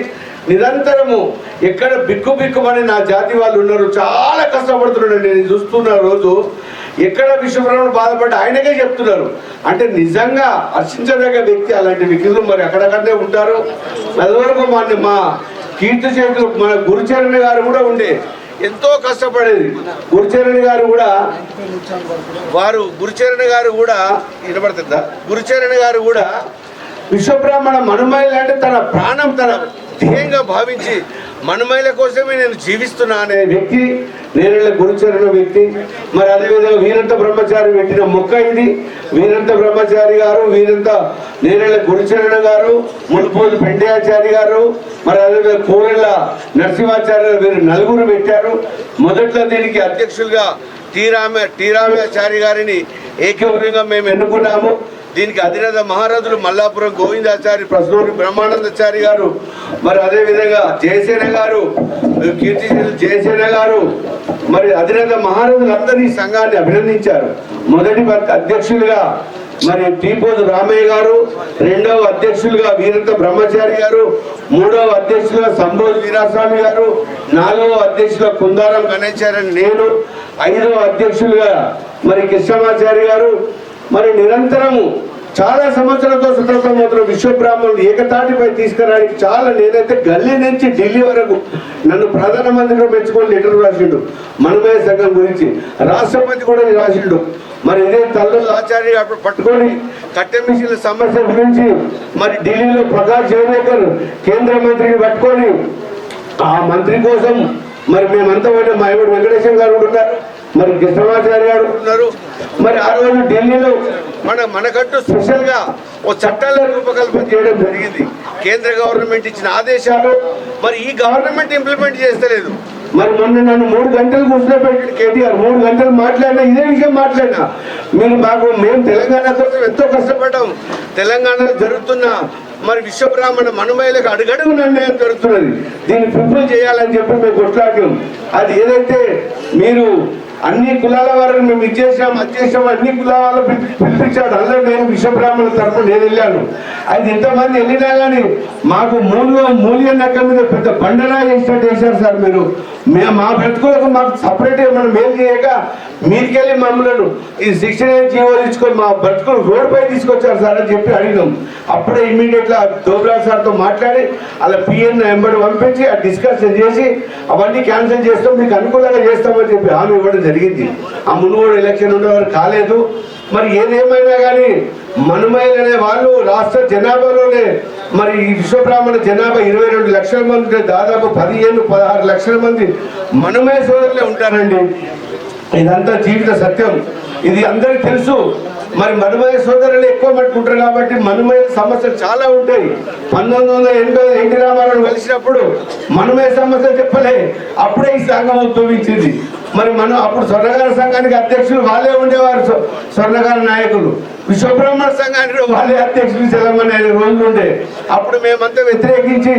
నిరంతరము ఎక్కడ బిక్కుమని నా జాతి వాళ్ళు ఉన్నారు, చాలా కష్టపడుతున్నాడు. నేను చూస్తున్న రోజు ఎక్కడ విశ్వబ్రహ్మణుడు బాధపడి ఆయనకే చెప్తున్నారు. అంటే నిజంగా హర్షించదగ్గ వ్యక్తి. అలాంటి వ్యక్తులు మరి అక్కడక్కడనే ఉంటారు. అదివరకు మా కీర్తి చేతులు మన గురుచరణ్ గారు కూడా ఉండే, ఎంతో కష్టపడేది. గురుచరణ్ గారు కూడా విశ్వబ్రాహ్మణ మనుమైల అంటే తన ప్రాణం, తన ధ్యేయంగా భావించి మనుమైల కోసమే నేను జీవిస్తున్నా అనే వ్యక్తి నేరేళ్ల గురుచరణ వ్యక్తి. మరి అదేవిధంగా వీరంత బ్రహ్మచారి పెట్టిన మొక్క ఇది. వీరంత బ్రహ్మచారి గారు, వీరంత నేరేళ్ల గురుచరణ గారు, మునుపోదు పెండయాచారి గారు, మరి అదేవిధంగా కోరెళ్ళ నరసింహాచార్య గారు, వీరు నలుగురు పెట్టారు. మొదట్లో దీనికి అధ్యక్షులుగా టీరామాచారి గారిని ఏకగ్రీవంగా మేము ఎన్నుకున్నాము. దీనికి అధినేత మహారాజులు మల్లాపురం గోవిందాచారి, ప్రసూరి బ్రహ్మానందాచారి గారు, మరి అదేవిధంగా జయసేన గారు, కీర్తి జయసేన గారు, మరి అధినేత మహారాజులు అందరూ ఈ సంఘాన్ని అభినందించారు. మొదటి అధ్యక్షులుగా మరి టీపోజు రామయ్య గారు, రెండవ అధ్యక్షులుగా వీరంత బ్రహ్మచారి గారు, మూడవ అధ్యక్షులుగా సంబోధి వీరాస్వామి గారు, నాలుగవ అధ్యక్షులుగా కుందారం గణేశారని నేను, ఐదవ అధ్యక్షులుగా మరి కృష్ణమాచారి గారు. మరి నిరంతరము చాలా సంవత్సరాలతో స్వతంత్రమవుతున్న విశ్వబ్రాహ్మణులు ఏకతాటిపై తీసుకురావడానికి చాలా, నేనైతే గల్లీ నుంచి ఢిల్లీ వరకు నన్ను ప్రధానమంత్రిగా మెచ్చుకొని లెటర్ రాసిండు మనమయ సంఘం గురించి. రాష్ట్రపతి కూడా రాసిండు. మరి ఇదే తల్లుల ఆచార్య పట్టుకొని కట్టె మిషన్ల సమస్య గురించి మరి ఢిల్లీలో ప్రకాష్ జవదేకర్ కేంద్ర మంత్రిని పట్టుకొని ఆ మంత్రి కోసం మరి మేమంతా పోయినా మా ఎవరు వెంకటేశ్వర గారు ఉన్నారు, మరి కృష్ణమాచార్య గారు ఉన్నారు. మరి ఆ రోజు ఢిల్లీలో మనకంటూ స్పెషల్గా ఓ చట్టాల రూపకల్పన చేయడం జరిగింది. కేంద్ర గవర్నమెంట్ ఇచ్చిన ఆదేశాలు మరి ఈ గవర్నమెంట్ ఇంప్లిమెంట్ చేస్తలేదు. మరి మొన్న నన్ను 3 గంటలు కూర్చోబెట్టిన కేటీఆర్, 3 గంటలు మాట్లాడినా ఇదే విషయం మాట్లాడినా. మేము తెలంగాణ కోసం ఎంతో కష్టపడ్డాం. తెలంగాణలో జరుగుతున్న మరి విశ్వబ్రాహ్మణ మనుమయులకు అడుగడుగు నిర్ణయం జరుగుతున్నది. దీన్ని ఫుల్ఫిల్ చేయాలని చెప్పి మేము కొట్లాడాం. అది ఏదైతే మీరు అన్ని కులాల వారికి మేము ఇచ్చేసాం అన్ని కులాల పిలిపించాడు. అందులో నేను విశ్వబ్రాహ్మణుల తరఫున నేను వెళ్ళాను. అది ఇంతమంది వెళ్ళినా కానీ మాకు మూల్యం లెక్క మీద పెద్ద బండనా చేసినట్టు చేశారు సార్ మీరు. మా బ్రతుకులకు మాకు సపరేట్గా మనం మేలు చేయక మీరికెళ్ళి మమ్మల్ని ఈ 69 జీవో తీసుకొని మా బ్రతుకులు రోడ్డుపై తీసుకొచ్చారు సార్ అని చెప్పి అడిగినాం. అప్పుడే ఇమ్మీడియట్గా దోబ్రా సార్తో మాట్లాడి అలా పిఎన్ ఎంబడి పంపించి ఆ డిస్కషన్ చేసి అవన్నీ క్యాన్సిల్ చేస్తాం, మీకు అనుకూలంగా చేస్తామని చెప్పి హామీ ఇవ్వడం జరిగింది. ఆ మునుగోడు ఎలక్షన్ ఉండేవారు కాలేదు. మరి ఏదేమైనా కానీ మనుమయులు అనే వాళ్ళు రాష్ట్ర జనాభాలోనే మరి ఈ విశ్వబ్రాహ్మణ జనాభా 22 లక్షల మంది, దాదాపు 15-16 లక్షల మంది మనుమయ సోదరులే ఉంటారండి. ఇదంతా జీవిత సత్యం, ఇది అందరికీ తెలుసు. మరి మనుమయ సోదరులు ఎక్కువ పట్టుకుంటారు కాబట్టి మనుమయ సమస్యలు చాలా ఉంటాయి. 1980 ఎన్టీ రామారావు కలిసినప్పుడు మనుమయ సమస్యలు చెప్పలే, అప్పుడే ఈ సంఘం ఉద్భవించింది. మరి మనం అప్పుడు స్వర్ణకార సంఘానికి అధ్యక్షులు వాళ్ళే ఉండేవారు, స్వర్ణకార నాయకులు. విశ్వబ్రాహ్మణ సంఘానికి వాళ్ళే అధ్యక్షులు చెల్లమని అనే రోజులు ఉండే. అప్పుడు మేమంతా వ్యతిరేకించి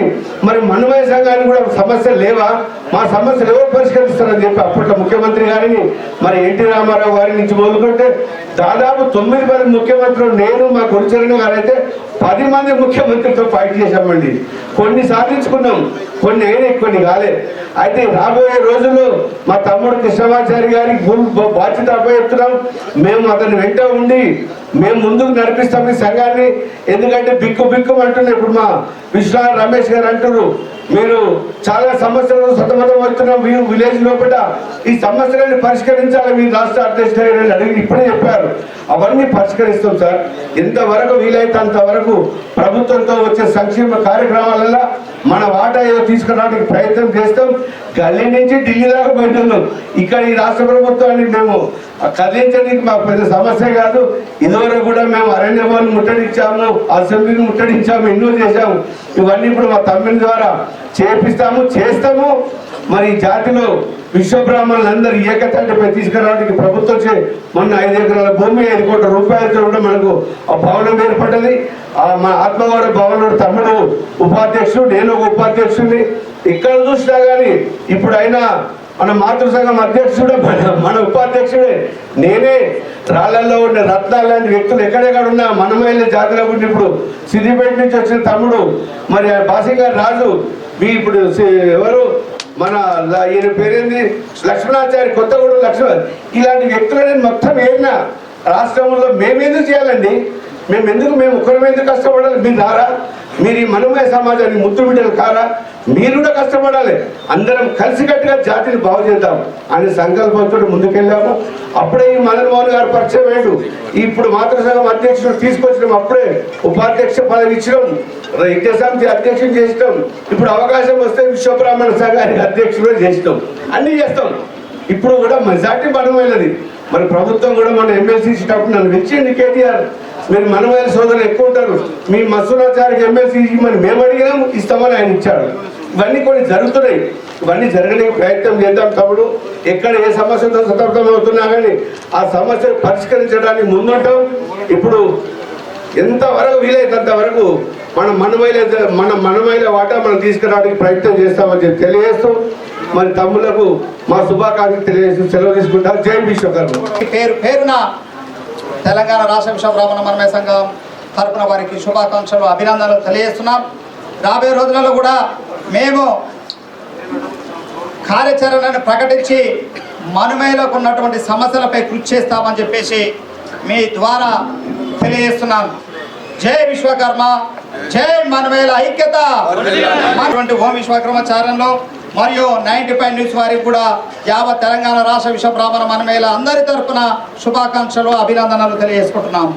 మరి మనుమయ సంఘానికి కూడా సమస్యలు లేవా, మా సమస్యలు ఎవరు పరిష్కరిస్తారని చెప్పి అప్పట్లో ముఖ్యమంత్రి గారిని మరి ఎన్టీ రామారావు గారి నుంచి మొదలుకుంటే దాదాపు 9-10 ముఖ్యమంత్రులు, నేను మా గురుచరణ గారు అయితే 10 మంది ముఖ్యమంత్రులతో ఫైట్ చేశామండి. కొన్ని సాధించుకున్నాం, కొన్ని అయినా కొన్ని కాలే. అయితే రాబోయే రోజుల్లో మా తమ్ముడు కృష్ణమాచారి గారికి బాధ్యత అప్పచెప్తున్నాం. మేము అతని వెంట ఉండి మేము ముందుకు నడిపిస్తాం ఈ సంఘాన్ని. ఎందుకంటే బిక్కు అంటున్నారు. ఇప్పుడు మా విశ్వనాథ్ రమేష్ గారు అంటున్నారు, మీరు చాలా సమస్యలు సతమతం అవుతున్నాం విలేజ్ లోపల, ఈ సమస్యలను పరిష్కరించాలి మీ రాష్ట్ర అధ్యక్షుడు అడిగి ఇప్పుడే చెప్పారు. అవన్నీ పరిష్కరిస్తాం సార్. ఎంతవరకు వీలైతే అంతవరకు ప్రభుత్వంతో వచ్చే సంక్షేమ కార్యక్రమాలలో మన వాటా ఏదో తీసుకురావడానికి ప్రయత్నం చేస్తాం. గల్లీ నుంచి ఢిల్లీ దాకా పోతున్నాం. ఇక్కడ ఈ రాష్ట్ర ప్రభుత్వాన్ని మేము కదిలించడానికి మాకు పెద్ద సమస్య కాదు. ఇదివరకు కూడా మేము అరణ్య భవన్ ముట్టడించాము, అసెంబ్లీని ముట్టడించాము, ఎన్నో చేశాము. ఇవన్నీ ఇప్పుడు మా తమ్ముని ద్వారా చేపిస్తాము, చేస్తాము. మరి జాతిలో విశ్వబ్రాహ్మణులందరూ ఏకతాటిపై తీసుకురావడానికి ప్రభుత్వం మొన్న 5 ఎకరాల భూమి 5 కోట్ల రూపాయలతో కూడా మనకు ఆ భవనం ఏర్పడ్డది. మా ఆత్మగౌరవ భవనం తమ్ముడు ఉపాధ్యక్షుడు, నేను ఒక ఉపాధ్యక్షుడిని. ఇక్కడ చూసినా కానీ ఇప్పుడు అయినా మన మాతృసంఘం అధ్యక్షుడే మన ఉపాధ్యక్షుడే నేనే. రాళ్లలో ఉన్న రత్నాలు లాంటి వ్యక్తులు ఎక్కడెక్కడ ఉన్నా మనమైనా జాతిలో ఉండి ఇప్పుడు సిద్దిపేట నుంచి వచ్చిన తమ్ముడు మరి బాసింగారు రాజు, మీ ఇప్పుడు ఎవరు మన ఈయన పేరేంది లక్ష్మణాచారి, కొత్తగూడెం లక్ష్మణ్, ఇలాంటి వ్యక్తులని మొత్తం ఏమైనా రాష్ట్రంలో మేమెందుకు చేయాలండి? మేము ఒక్కరమెందుకు కష్టపడాలి? మీరు రారా? మీరు ఈ మనమయ సమాజాన్ని ముద్దు బిడ్డలు కారా? మీరు కూడా కష్టపడాలి. అందరం కలిసికట్టుగా జాతిని బాగు చేద్దాం అనే సంకల్పంతో ముందుకెళ్ళాము. అప్పుడే ఈ మదన్ మోహన్ గారు పరిచయం అయ్యాడు. ఇప్పుడు మాతృసంఘం అధ్యక్షుడు తీసుకొచ్చినాం, అప్పుడే ఉపాధ్యక్ష పదవి ఇచ్చినాం, యజ్ఞసమితి అధ్యక్షుడు చేసినాం. ఇప్పుడు అవకాశం వస్తే విశ్వబ్రాహ్మణ సంఘానికి అధ్యక్షుడు చేసినాం. అన్ని చేస్తాం. ఇప్పుడు కూడా మెజార్టీ మనమైనది. మరి ప్రభుత్వం కూడా మన ఎమ్మెల్సీ ఇచ్చినప్పుడు నన్ను పిలిచింది కేటీఆర్, మీరు మనమైన సోదరులు ఎక్కువ ఉంటారు, మీ మసూరాచారికి ఎమ్మెల్సీ ఇవ్వమని మేము అడిగినాం, ఇస్తామని ఆయన ఇచ్చాడు. ఇవన్నీ కొన్ని జరుగుతున్నాయి. ఇవన్నీ జరగడానికి ప్రయత్నం చేద్దాం తమ్ముడు. ఎక్కడ ఏ సమస్యతో సతమతం అవుతున్నా కానీ ఆ సమస్యను పరిష్కరించడానికి ముందుంటాం. ఇప్పుడు ఎంతవరకు వీలైనంత వరకు మన మనమైల వాటా మనం తీసుకురావడానికి ప్రయత్నం చేస్తామని చెప్పి తెలియజేస్తూ మరి తమ్ములకు మా శుభాకాంక్షలు తెలియజేస్తూ సెలవు తీసుకుంటాం. జై విశ్వకర్మ. పేరున తెలంగాణ రాష్ట్ర విశ్వబ్రాహ్మణ మనమయ సంఘం తరపున వారికి శుభాకాంక్షలు, అభినందనలు తెలియజేస్తున్నాం. రాబోయే రోజులలో కూడా మేము కార్యాచరణను ప్రకటించి మనమేలకు ఉన్నటువంటి సమస్యలపై కృషి చేస్తామని చెప్పేసి మీ ద్వారా తెలియజేస్తున్నాం. జై విశ్వకర్మ, జై మనమేల ఐక్యత. ఓం విశ్వకర్మాచార్యంలో మరియు 95 న్యూస్ వారికి కూడా యావత్ తెలంగాణ రాష్ట్ర విశ్వబ్రాహ్మణ మనమేల అందరి తరపున శుభాకాంక్షలు, అభినందనలు తెలియజేసుకుంటున్నాం.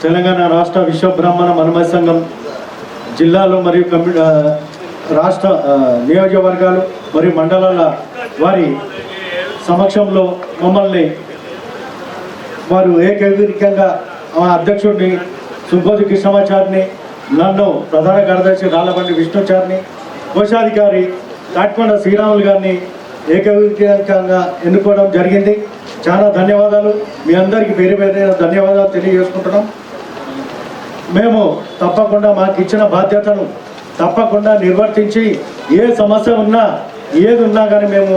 తెలంగాణ రాష్ట్ర విశ్వబ్రాహ్మణ మనమయ సంఘం జిల్లాలో మరియు రాష్ట్ర నియోజకవర్గాలు మరియు మండలాల వారి సమక్షంలో మమ్మల్ని వారు ఏకైకంగా మా అధ్యక్షుడిని సుబ్బోజు కృష్ణమాచారిని, నన్ను ప్రధాన కార్యదర్శి రాళ్లబండి విష్ణుచారిని, కోశాధికారి తాటికొండ శ్రీరాములు గారిని ఏకైకంగా ఎన్నుకోవడం జరిగింది. చాలా ధన్యవాదాలు. మీ అందరికీ పేరు పేరైన ధన్యవాదాలు తెలియజేసుకుంటున్నాం. మేము తప్పకుండా మాకు ఇచ్చిన బాధ్యతను తప్పకుండా నిర్వర్తించి ఏ సమస్య ఉన్నా ఏది ఉన్నా కానీ మేము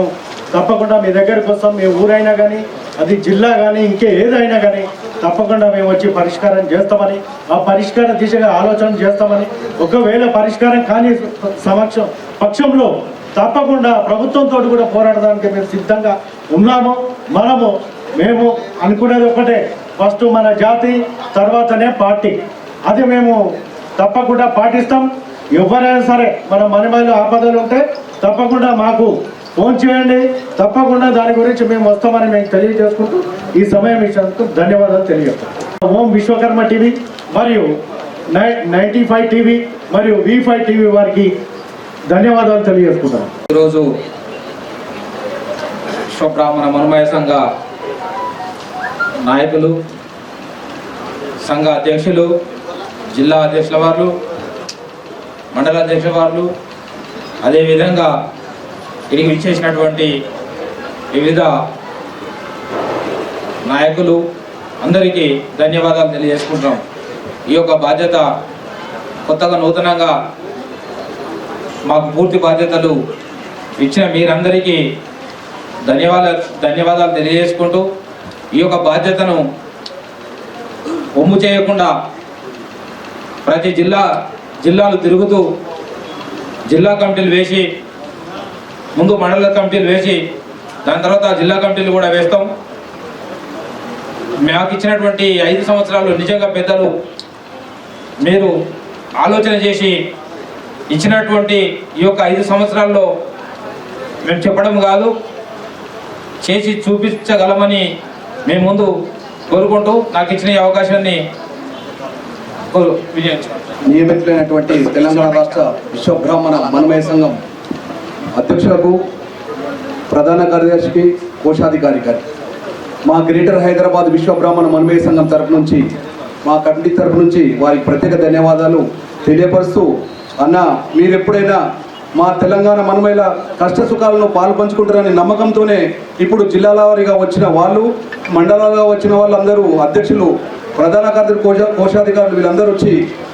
తప్పకుండా మీ దగ్గరికి వస్తాం. మీ ఊరైనా కానీ అది జిల్లా కానీ ఇంకే ఏదైనా కానీ తప్పకుండా మేము వచ్చి పరిష్కారం చేస్తామని, ఆ పరిష్కార దిశగా ఆలోచన చేస్తామని, ఒకవేళ పరిష్కారం కాని పక్షంలో తప్పకుండా ప్రభుత్వంతో కూడా పోరాడడానికి మేము సిద్ధంగా ఉన్నాము. మేము అనుకునేది ఒకటే, ఫస్ట్ మన జాతి తర్వాతనే పార్టీ. అది మేము తప్పకుండా పాటిస్తాం. ఎవరైనా సరే మన మనమైలో ఆపదలు ఉంటే తప్పకుండా మాకు ఫోన్ చేయండి. తప్పకుండా దాని గురించి మేము వస్తామని మేము తెలియజేసుకుంటూ ఈ సమయం ఇచ్చినందుకు ధన్యవాదాలు తెలియజేస్తాం. ఓం విశ్వకర్మ టీవీ మరియు 95 టీవీ మరియు V5 టీవీ వారికి ధన్యవాదాలు తెలియజేసుకుంటాం. ఈరోజు విశ్వబ్రాహ్మణ మనమయ సంఘ నాయకులు, సంఘ అధ్యక్షులు, జిల్లా అధ్యక్షుల వారు, మండల అధ్యక్షుల వారు, అదేవిధంగా ఇక్కడికి విచ్చేసినటువంటి వివిధ నాయకులు అందరికీ ధన్యవాదాలు తెలియజేసుకుంటాం. ఈ యొక్క బాధ్యత కొత్తగా నూతనంగా మాకు పూర్తి బాధ్యతలు ఇచ్చిన మీరందరికీ ధన్యవాదాలు తెలియజేసుకుంటూ ఈ యొక్క బాధ్యతను ఒమ్ము చేయకుండా ప్రతి జిల్లాలు తిరుగుతూ జిల్లా కమిటీలు వేసి ముందు మండల కమిటీలు వేసి దాని తర్వాత జిల్లా కమిటీలు కూడా వేస్తాం. మాకు ఇచ్చినటువంటి 5 సంవత్సరాలు నిజంగా పెద్దలు మీరు ఆలోచన చేసి ఇచ్చినటువంటి ఈ యొక్క 5 సంవత్సరాల్లో మేము చెప్పడం కాదు, చేసి చూపించగలమని మేము ముందు కోరుకుంటూ నాకు ఇచ్చిన ఈ అవకాశాన్ని నియమితులైనటువంటి తెలంగాణ రాష్ట్ర విశ్వబ్రాహ్మణ మనమయ సంఘం అధ్యక్షులకు, ప్రధాన కార్యదర్శికి, కోశాధికారి గారికి మా గ్రేటర్ హైదరాబాద్ విశ్వబ్రాహ్మణ మనమయ సంఘం తరపు నుంచి, మా కమిటీ తరపు నుంచి వారికి ప్రత్యేక ధన్యవాదాలు తెలియపరుస్తూ, అన్న మీరు ఎప్పుడైనా మా తెలంగాణ మనమేల కష్ట సుఖాలను పాలు పంచుకుంటారనే నమ్మకంతోనే ఇప్పుడు జిల్లాల వారీగా వచ్చిన వాళ్ళు, మండలాలుగా వచ్చిన వాళ్ళందరూ, అధ్యక్షులు, ప్రధాన కార్యదర్శి, కోశాధికారులు వీళ్ళందరూ వచ్చి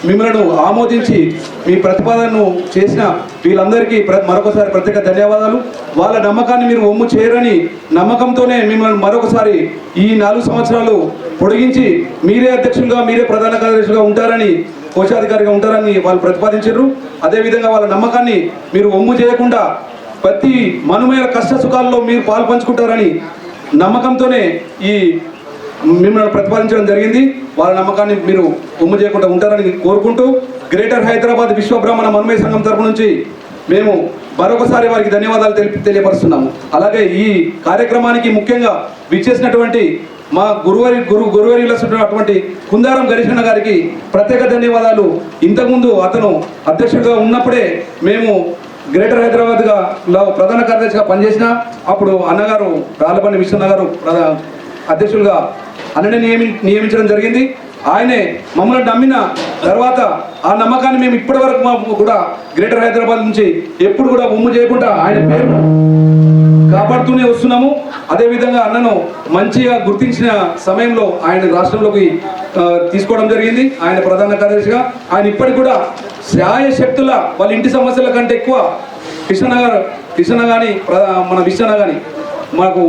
మిమ్మల్ని ఆమోదించి మీ ప్రతిపాదనను చేసిన వీళ్ళందరికీ మరొకసారి ప్రత్యేక ధన్యవాదాలు. వాళ్ళ నమ్మకాన్ని మీరు ఒమ్ము చేయరని నమ్మకంతోనే మిమ్మల్ని మరొకసారి ఈ 4 సంవత్సరాలు పొడిగించి మీరే అధ్యక్షులుగా, మీరే ప్రధాన కార్యదర్శిగా ఉంటారని, కోశాధికారిగా ఉంటారని వాళ్ళు ప్రతిపాదించారు. అదేవిధంగా వాళ్ళ నమ్మకాన్ని మీరు ఒమ్ము చేయకుండా ప్రతి మనుమేల కష్ట సుఖాల్లో మీరు పాలు పంచుకుంటారని నమ్మకంతోనే ఈ మిమ్మల్ని ప్రతిపాదించడం జరిగింది. వాళ్ళ నమ్మకాన్ని మీరు ఒమ్ము చేయకుండా ఉంటారని కోరుకుంటూ, గ్రేటర్ హైదరాబాద్ విశ్వబ్రాహ్మణ మనమయ సంఘం తరపు నుంచి మేము మరొకసారి వారికి ధన్యవాదాలు తెలియపరుస్తున్నాము. అలాగే ఈ కార్యక్రమానికి ముఖ్యంగా విచ్చేసినటువంటి మా గురువర్యులటువంటి కుందారం గణేశన్న గారికి ప్రత్యేక ధన్యవాదాలు. ఇంతకుముందు అతను అధ్యక్షుడిగా ఉన్నప్పుడే మేము గ్రేటర్ హైదరాబాద్గా ప్రధాన కార్యదర్శిగా పనిచేసిన అప్పుడు అన్నగారు రాళ్ళబండి విశ్వన్న గారు అధ్యక్షులుగా అన్ననే నియమించడం జరిగింది. ఆయనే మమ్మల్ని నమ్మిన తర్వాత ఆ నమ్మకాన్ని మేము ఇప్పటి వరకు కూడా గ్రేటర్ హైదరాబాద్ నుంచి ఎప్పుడు కూడా ఒమ్ము చేయకుండా ఆయన పేరు కాపాడుతూనే వస్తున్నాము. అదేవిధంగా అన్నను మంచిగా గుర్తించిన సమయంలో ఆయన రాష్ట్రంలోకి తీసుకోవడం జరిగింది. ఆయన ప్రధాన కార్యదర్శిగా ఆయన ఇప్పటికి కూడా శాయశక్తుల వాళ్ళ ఇంటి సమస్యల కంటే ఎక్కువ కృష్ణ కానీ మన విశ్వన్న కానీ మాకు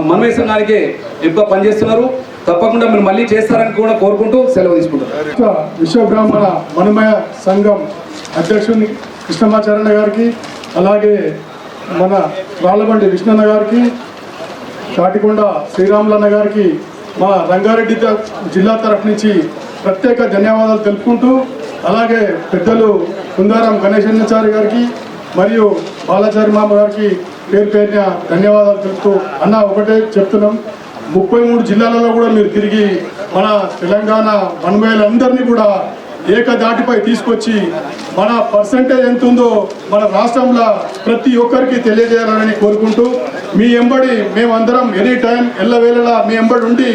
మనమయ సంఘానికే ఎక్కువ పనిచేస్తున్నారు. తప్పకుండా మీరు మళ్ళీ చేస్తారని కూడా కోరుకుంటూ సెలవు తీసుకుంటారు. విశ్వబ్రాహ్మణ మనమయ సంఘం అధ్యక్షుని కృష్ణమాచార్య గారికి, అలాగే మన రాళ్ళబండి విష్ణన్న గారికి, తాటికొండ శ్రీరాములన్న గారికి మా రంగారెడ్డి జిల్లా తరఫు నుంచి ప్రత్యేక ధన్యవాదాలు తెలుపుకుంటూ, అలాగే పెద్దలు కుందారం గణేశాచారి గారికి మరియు బాలాచారి మామ గారికి పేరు పేరున ధన్యవాదాలు తెలుపుతూ, అన్న ఒకటే చెప్తున్నాం, 33 జిల్లాలలో కూడా మీరు తిరిగి మన తెలంగాణ మనమేలందరినీ కూడా ఏకదాటిపై తీసుకొచ్చి మన పర్సంటేజ్ ఎంత ఉందో మన రాష్ట్రంలో ప్రతి ఒక్కరికి తెలియజేయాలని కోరుకుంటూ, మీ ఎంబడి మేమందరం ఎనీ టైం ఎల్లవేళలా మీ ఎంబడి ఉండి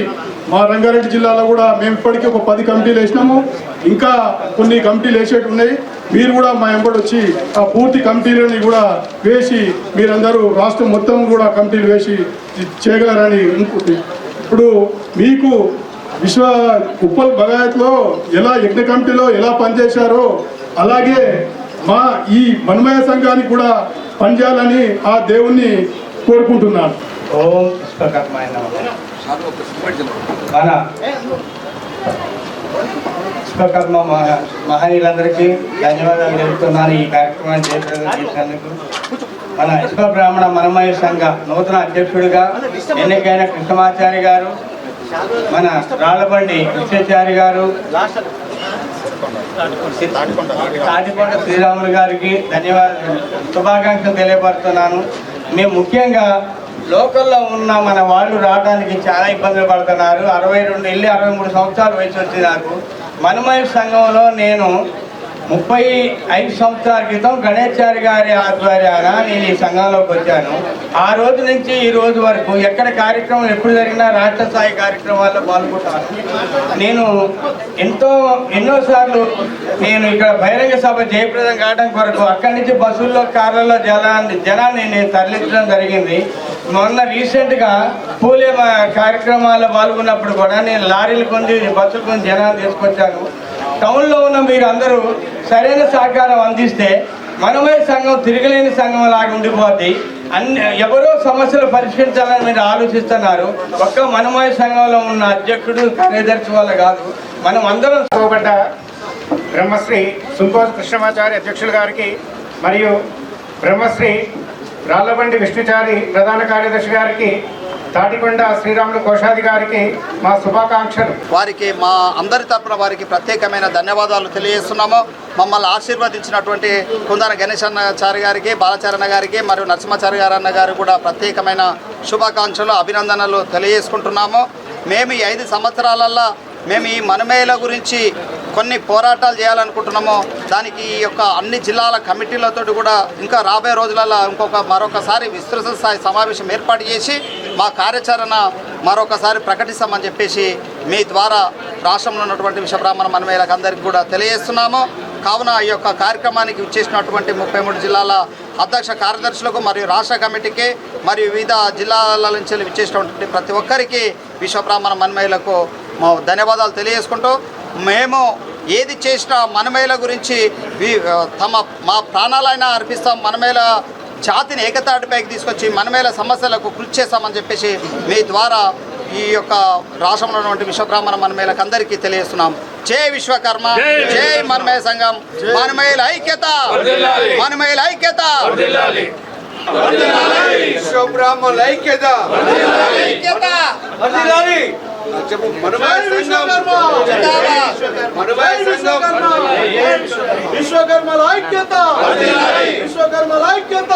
మా రంగారెడ్డి జిల్లాలో కూడా మేము ఇప్పటికీ ఒక 10 కమిటీలు వేసినాము. ఇంకా కొన్ని కమిటీలు వేసేటి ఉన్నాయి. మీరు కూడా మా ఎంబడి వచ్చి ఆ పూర్తి కమిటీలని కూడా వేసి మీరందరూ రాష్ట్రం మొత్తం కూడా కమిటీలు వేసి చేయగలరని ఇప్పుడు మీకు ఉప్పల్ బగాయత్లో ఎలా యజ్ఞ కమిటీలో ఎలా పనిచేశారో అలాగే మా ఈ మనమయ సంఘానికి కూడా పనిచేయాలని ఆ దేవుణ్ణి కోరుకుంటున్నాను. ఓం విశ్వకర్మాయ నమః. మన విశ్వకర్మ మహనీయులందరికీ ధన్యవాదాలు తెలుపుతున్నాను ఈ కార్యక్రమాన్ని చేసినందుకు. మన విశ్వబ్రాహ్మణ మనమయ సంఘ నూతన అధ్యక్షుడిగా ఎన్నికైన కృష్ణమాచారి గారు, మన రాళ్ళబండి కృష్ణాచారి గారు, తాటికొండ శ్రీరాములు గారికి ధన్యవాదాలు శుభాకాంక్షలు తెలియపరుస్తున్నాను. మేము ముఖ్యంగా లోకల్లో ఉన్న మన వాళ్ళు రావడానికి చాలా ఇబ్బందులు పడుతున్నారు. 62 వెళ్ళి 63 సంవత్సరాలు వయసు వచ్చింది నాకు. మనమయ సంఘంలో నేను 35 సంవత్సరాల క్రితం గణేశాచారి గారి ఆధ్వర్యాన నేను ఈ సంఘంలోకి వచ్చాను. ఆ రోజు నుంచి ఈ రోజు వరకు ఎక్కడ కార్యక్రమం ఎప్పుడు జరిగినా రాష్ట్ర స్థాయి కార్యక్రమాల్లో పాల్గొంటాను. నేను ఎన్నోసార్లు నేను ఇక్కడ బహిరంగ సభ జయప్రదం కావడం కొరకు అక్కడి నుంచి బస్సుల్లో కార్లలో జనాన్ని నేను తరలించడం జరిగింది. మొన్న రీసెంట్గా పూలే కార్యక్రమాల్లో పాల్గొన్నప్పుడు కూడా నేను లారీలు కొంది బస్సులు కొంది జనాన్ని తీసుకొచ్చాను. టౌన్లో ఉన్న మీరు అందరూ సరైన సహకారం అందిస్తే మనమే సంఘం తిరగలేని సంఘం లాగా ఉండిపోద్ది. ఎవరో సమస్యలు పరిష్కరించాలని మీరు ఆలోచిస్తున్నారు. ఒక్క మనమయ సంఘంలో ఉన్న అధ్యక్షుడు కార్యదర్శి వల్ల కాదు, మనం అందరం బ్రహ్మశ్రీ సుంకోజ కృష్ణమాచారి అధ్యక్షులు గారికి మరియు బ్రహ్మశ్రీ రాళ్లబండి విష్ణుచారి ప్రధాన కార్యదర్శి గారికి, తాటికొండ శ్రీరాములు కోశాధికారికి మా శుభాకాంక్షలు. వారికి మా అందరి తరపున వారికి ప్రత్యేకమైన ధన్యవాదాలు తెలియజేస్తున్నాము. మమ్మల్ని ఆశీర్వదించినటువంటి కుందాన గణేశాచారి గారికి, బాలచారణ గారికి మరియు నరసింహాచారి గారన్న గారు కూడా ప్రత్యేకమైన శుభాకాంక్షలు, అభినందనలు తెలియజేసుకుంటున్నాము. మేము ఈ 5 సంవత్సరాలల్లో మేము ఈ మనమేల గురించి కొన్ని పోరాటాలు చేయాలనుకుంటున్నాము. దానికి ఈ యొక్క అన్ని జిల్లాల కమిటీలతో కూడా ఇంకా రాబోయే రోజులలో మరొకసారి విస్తృత స్థాయి సమావేశం ఏర్పాటు చేసి మా కార్యాచరణ మరొకసారి ప్రకటిస్తామని చెప్పేసి మీ ద్వారా రాష్ట్రంలో ఉన్నటువంటి విశ్వబ్రాహ్మణ మనమేలకు అందరికీ కూడా తెలియజేస్తున్నాము. కావున ఈ యొక్క కార్యక్రమానికి ఇచ్చేసినటువంటి 33 జిల్లాల అధ్యక్ష కార్యదర్శులకు మరియు రాష్ట్ర కమిటీకి మరియు వివిధ జిల్లాల నుంచి ఇచ్చేసినటువంటి ప్రతి ఒక్కరికి విశ్వబ్రాహ్మణ మనమేలకు ధన్యవాదాలు తెలియజేసుకుంటూ, మేము ఏది చేసినా మనమేల గురించి మా ప్రాణాలైనా అర్పిస్తాం. మనమేల జాతిని ఏకతాటిపైకి తీసుకొచ్చి మనమేల సమస్యలకు కృషి చేస్తామని చెప్పేసి మీ ద్వారా ఈ యొక్క రాష్ట్రంలో ఉన్నటువంటి విశ్వబ్రాహ్మణ మనమేలకు అందరికీ తెలియజేస్తున్నాం. జై విశ్వకర్మ, జై మనమేల సంఘం, మనమేల ఐక్యత, మనమేల ఐక్యత, విశ్వబ్రాహ్మణ ఐక్యత, విశ్వకర్మల ఐక్యత, విశ్వకర్మల ఐక్యత.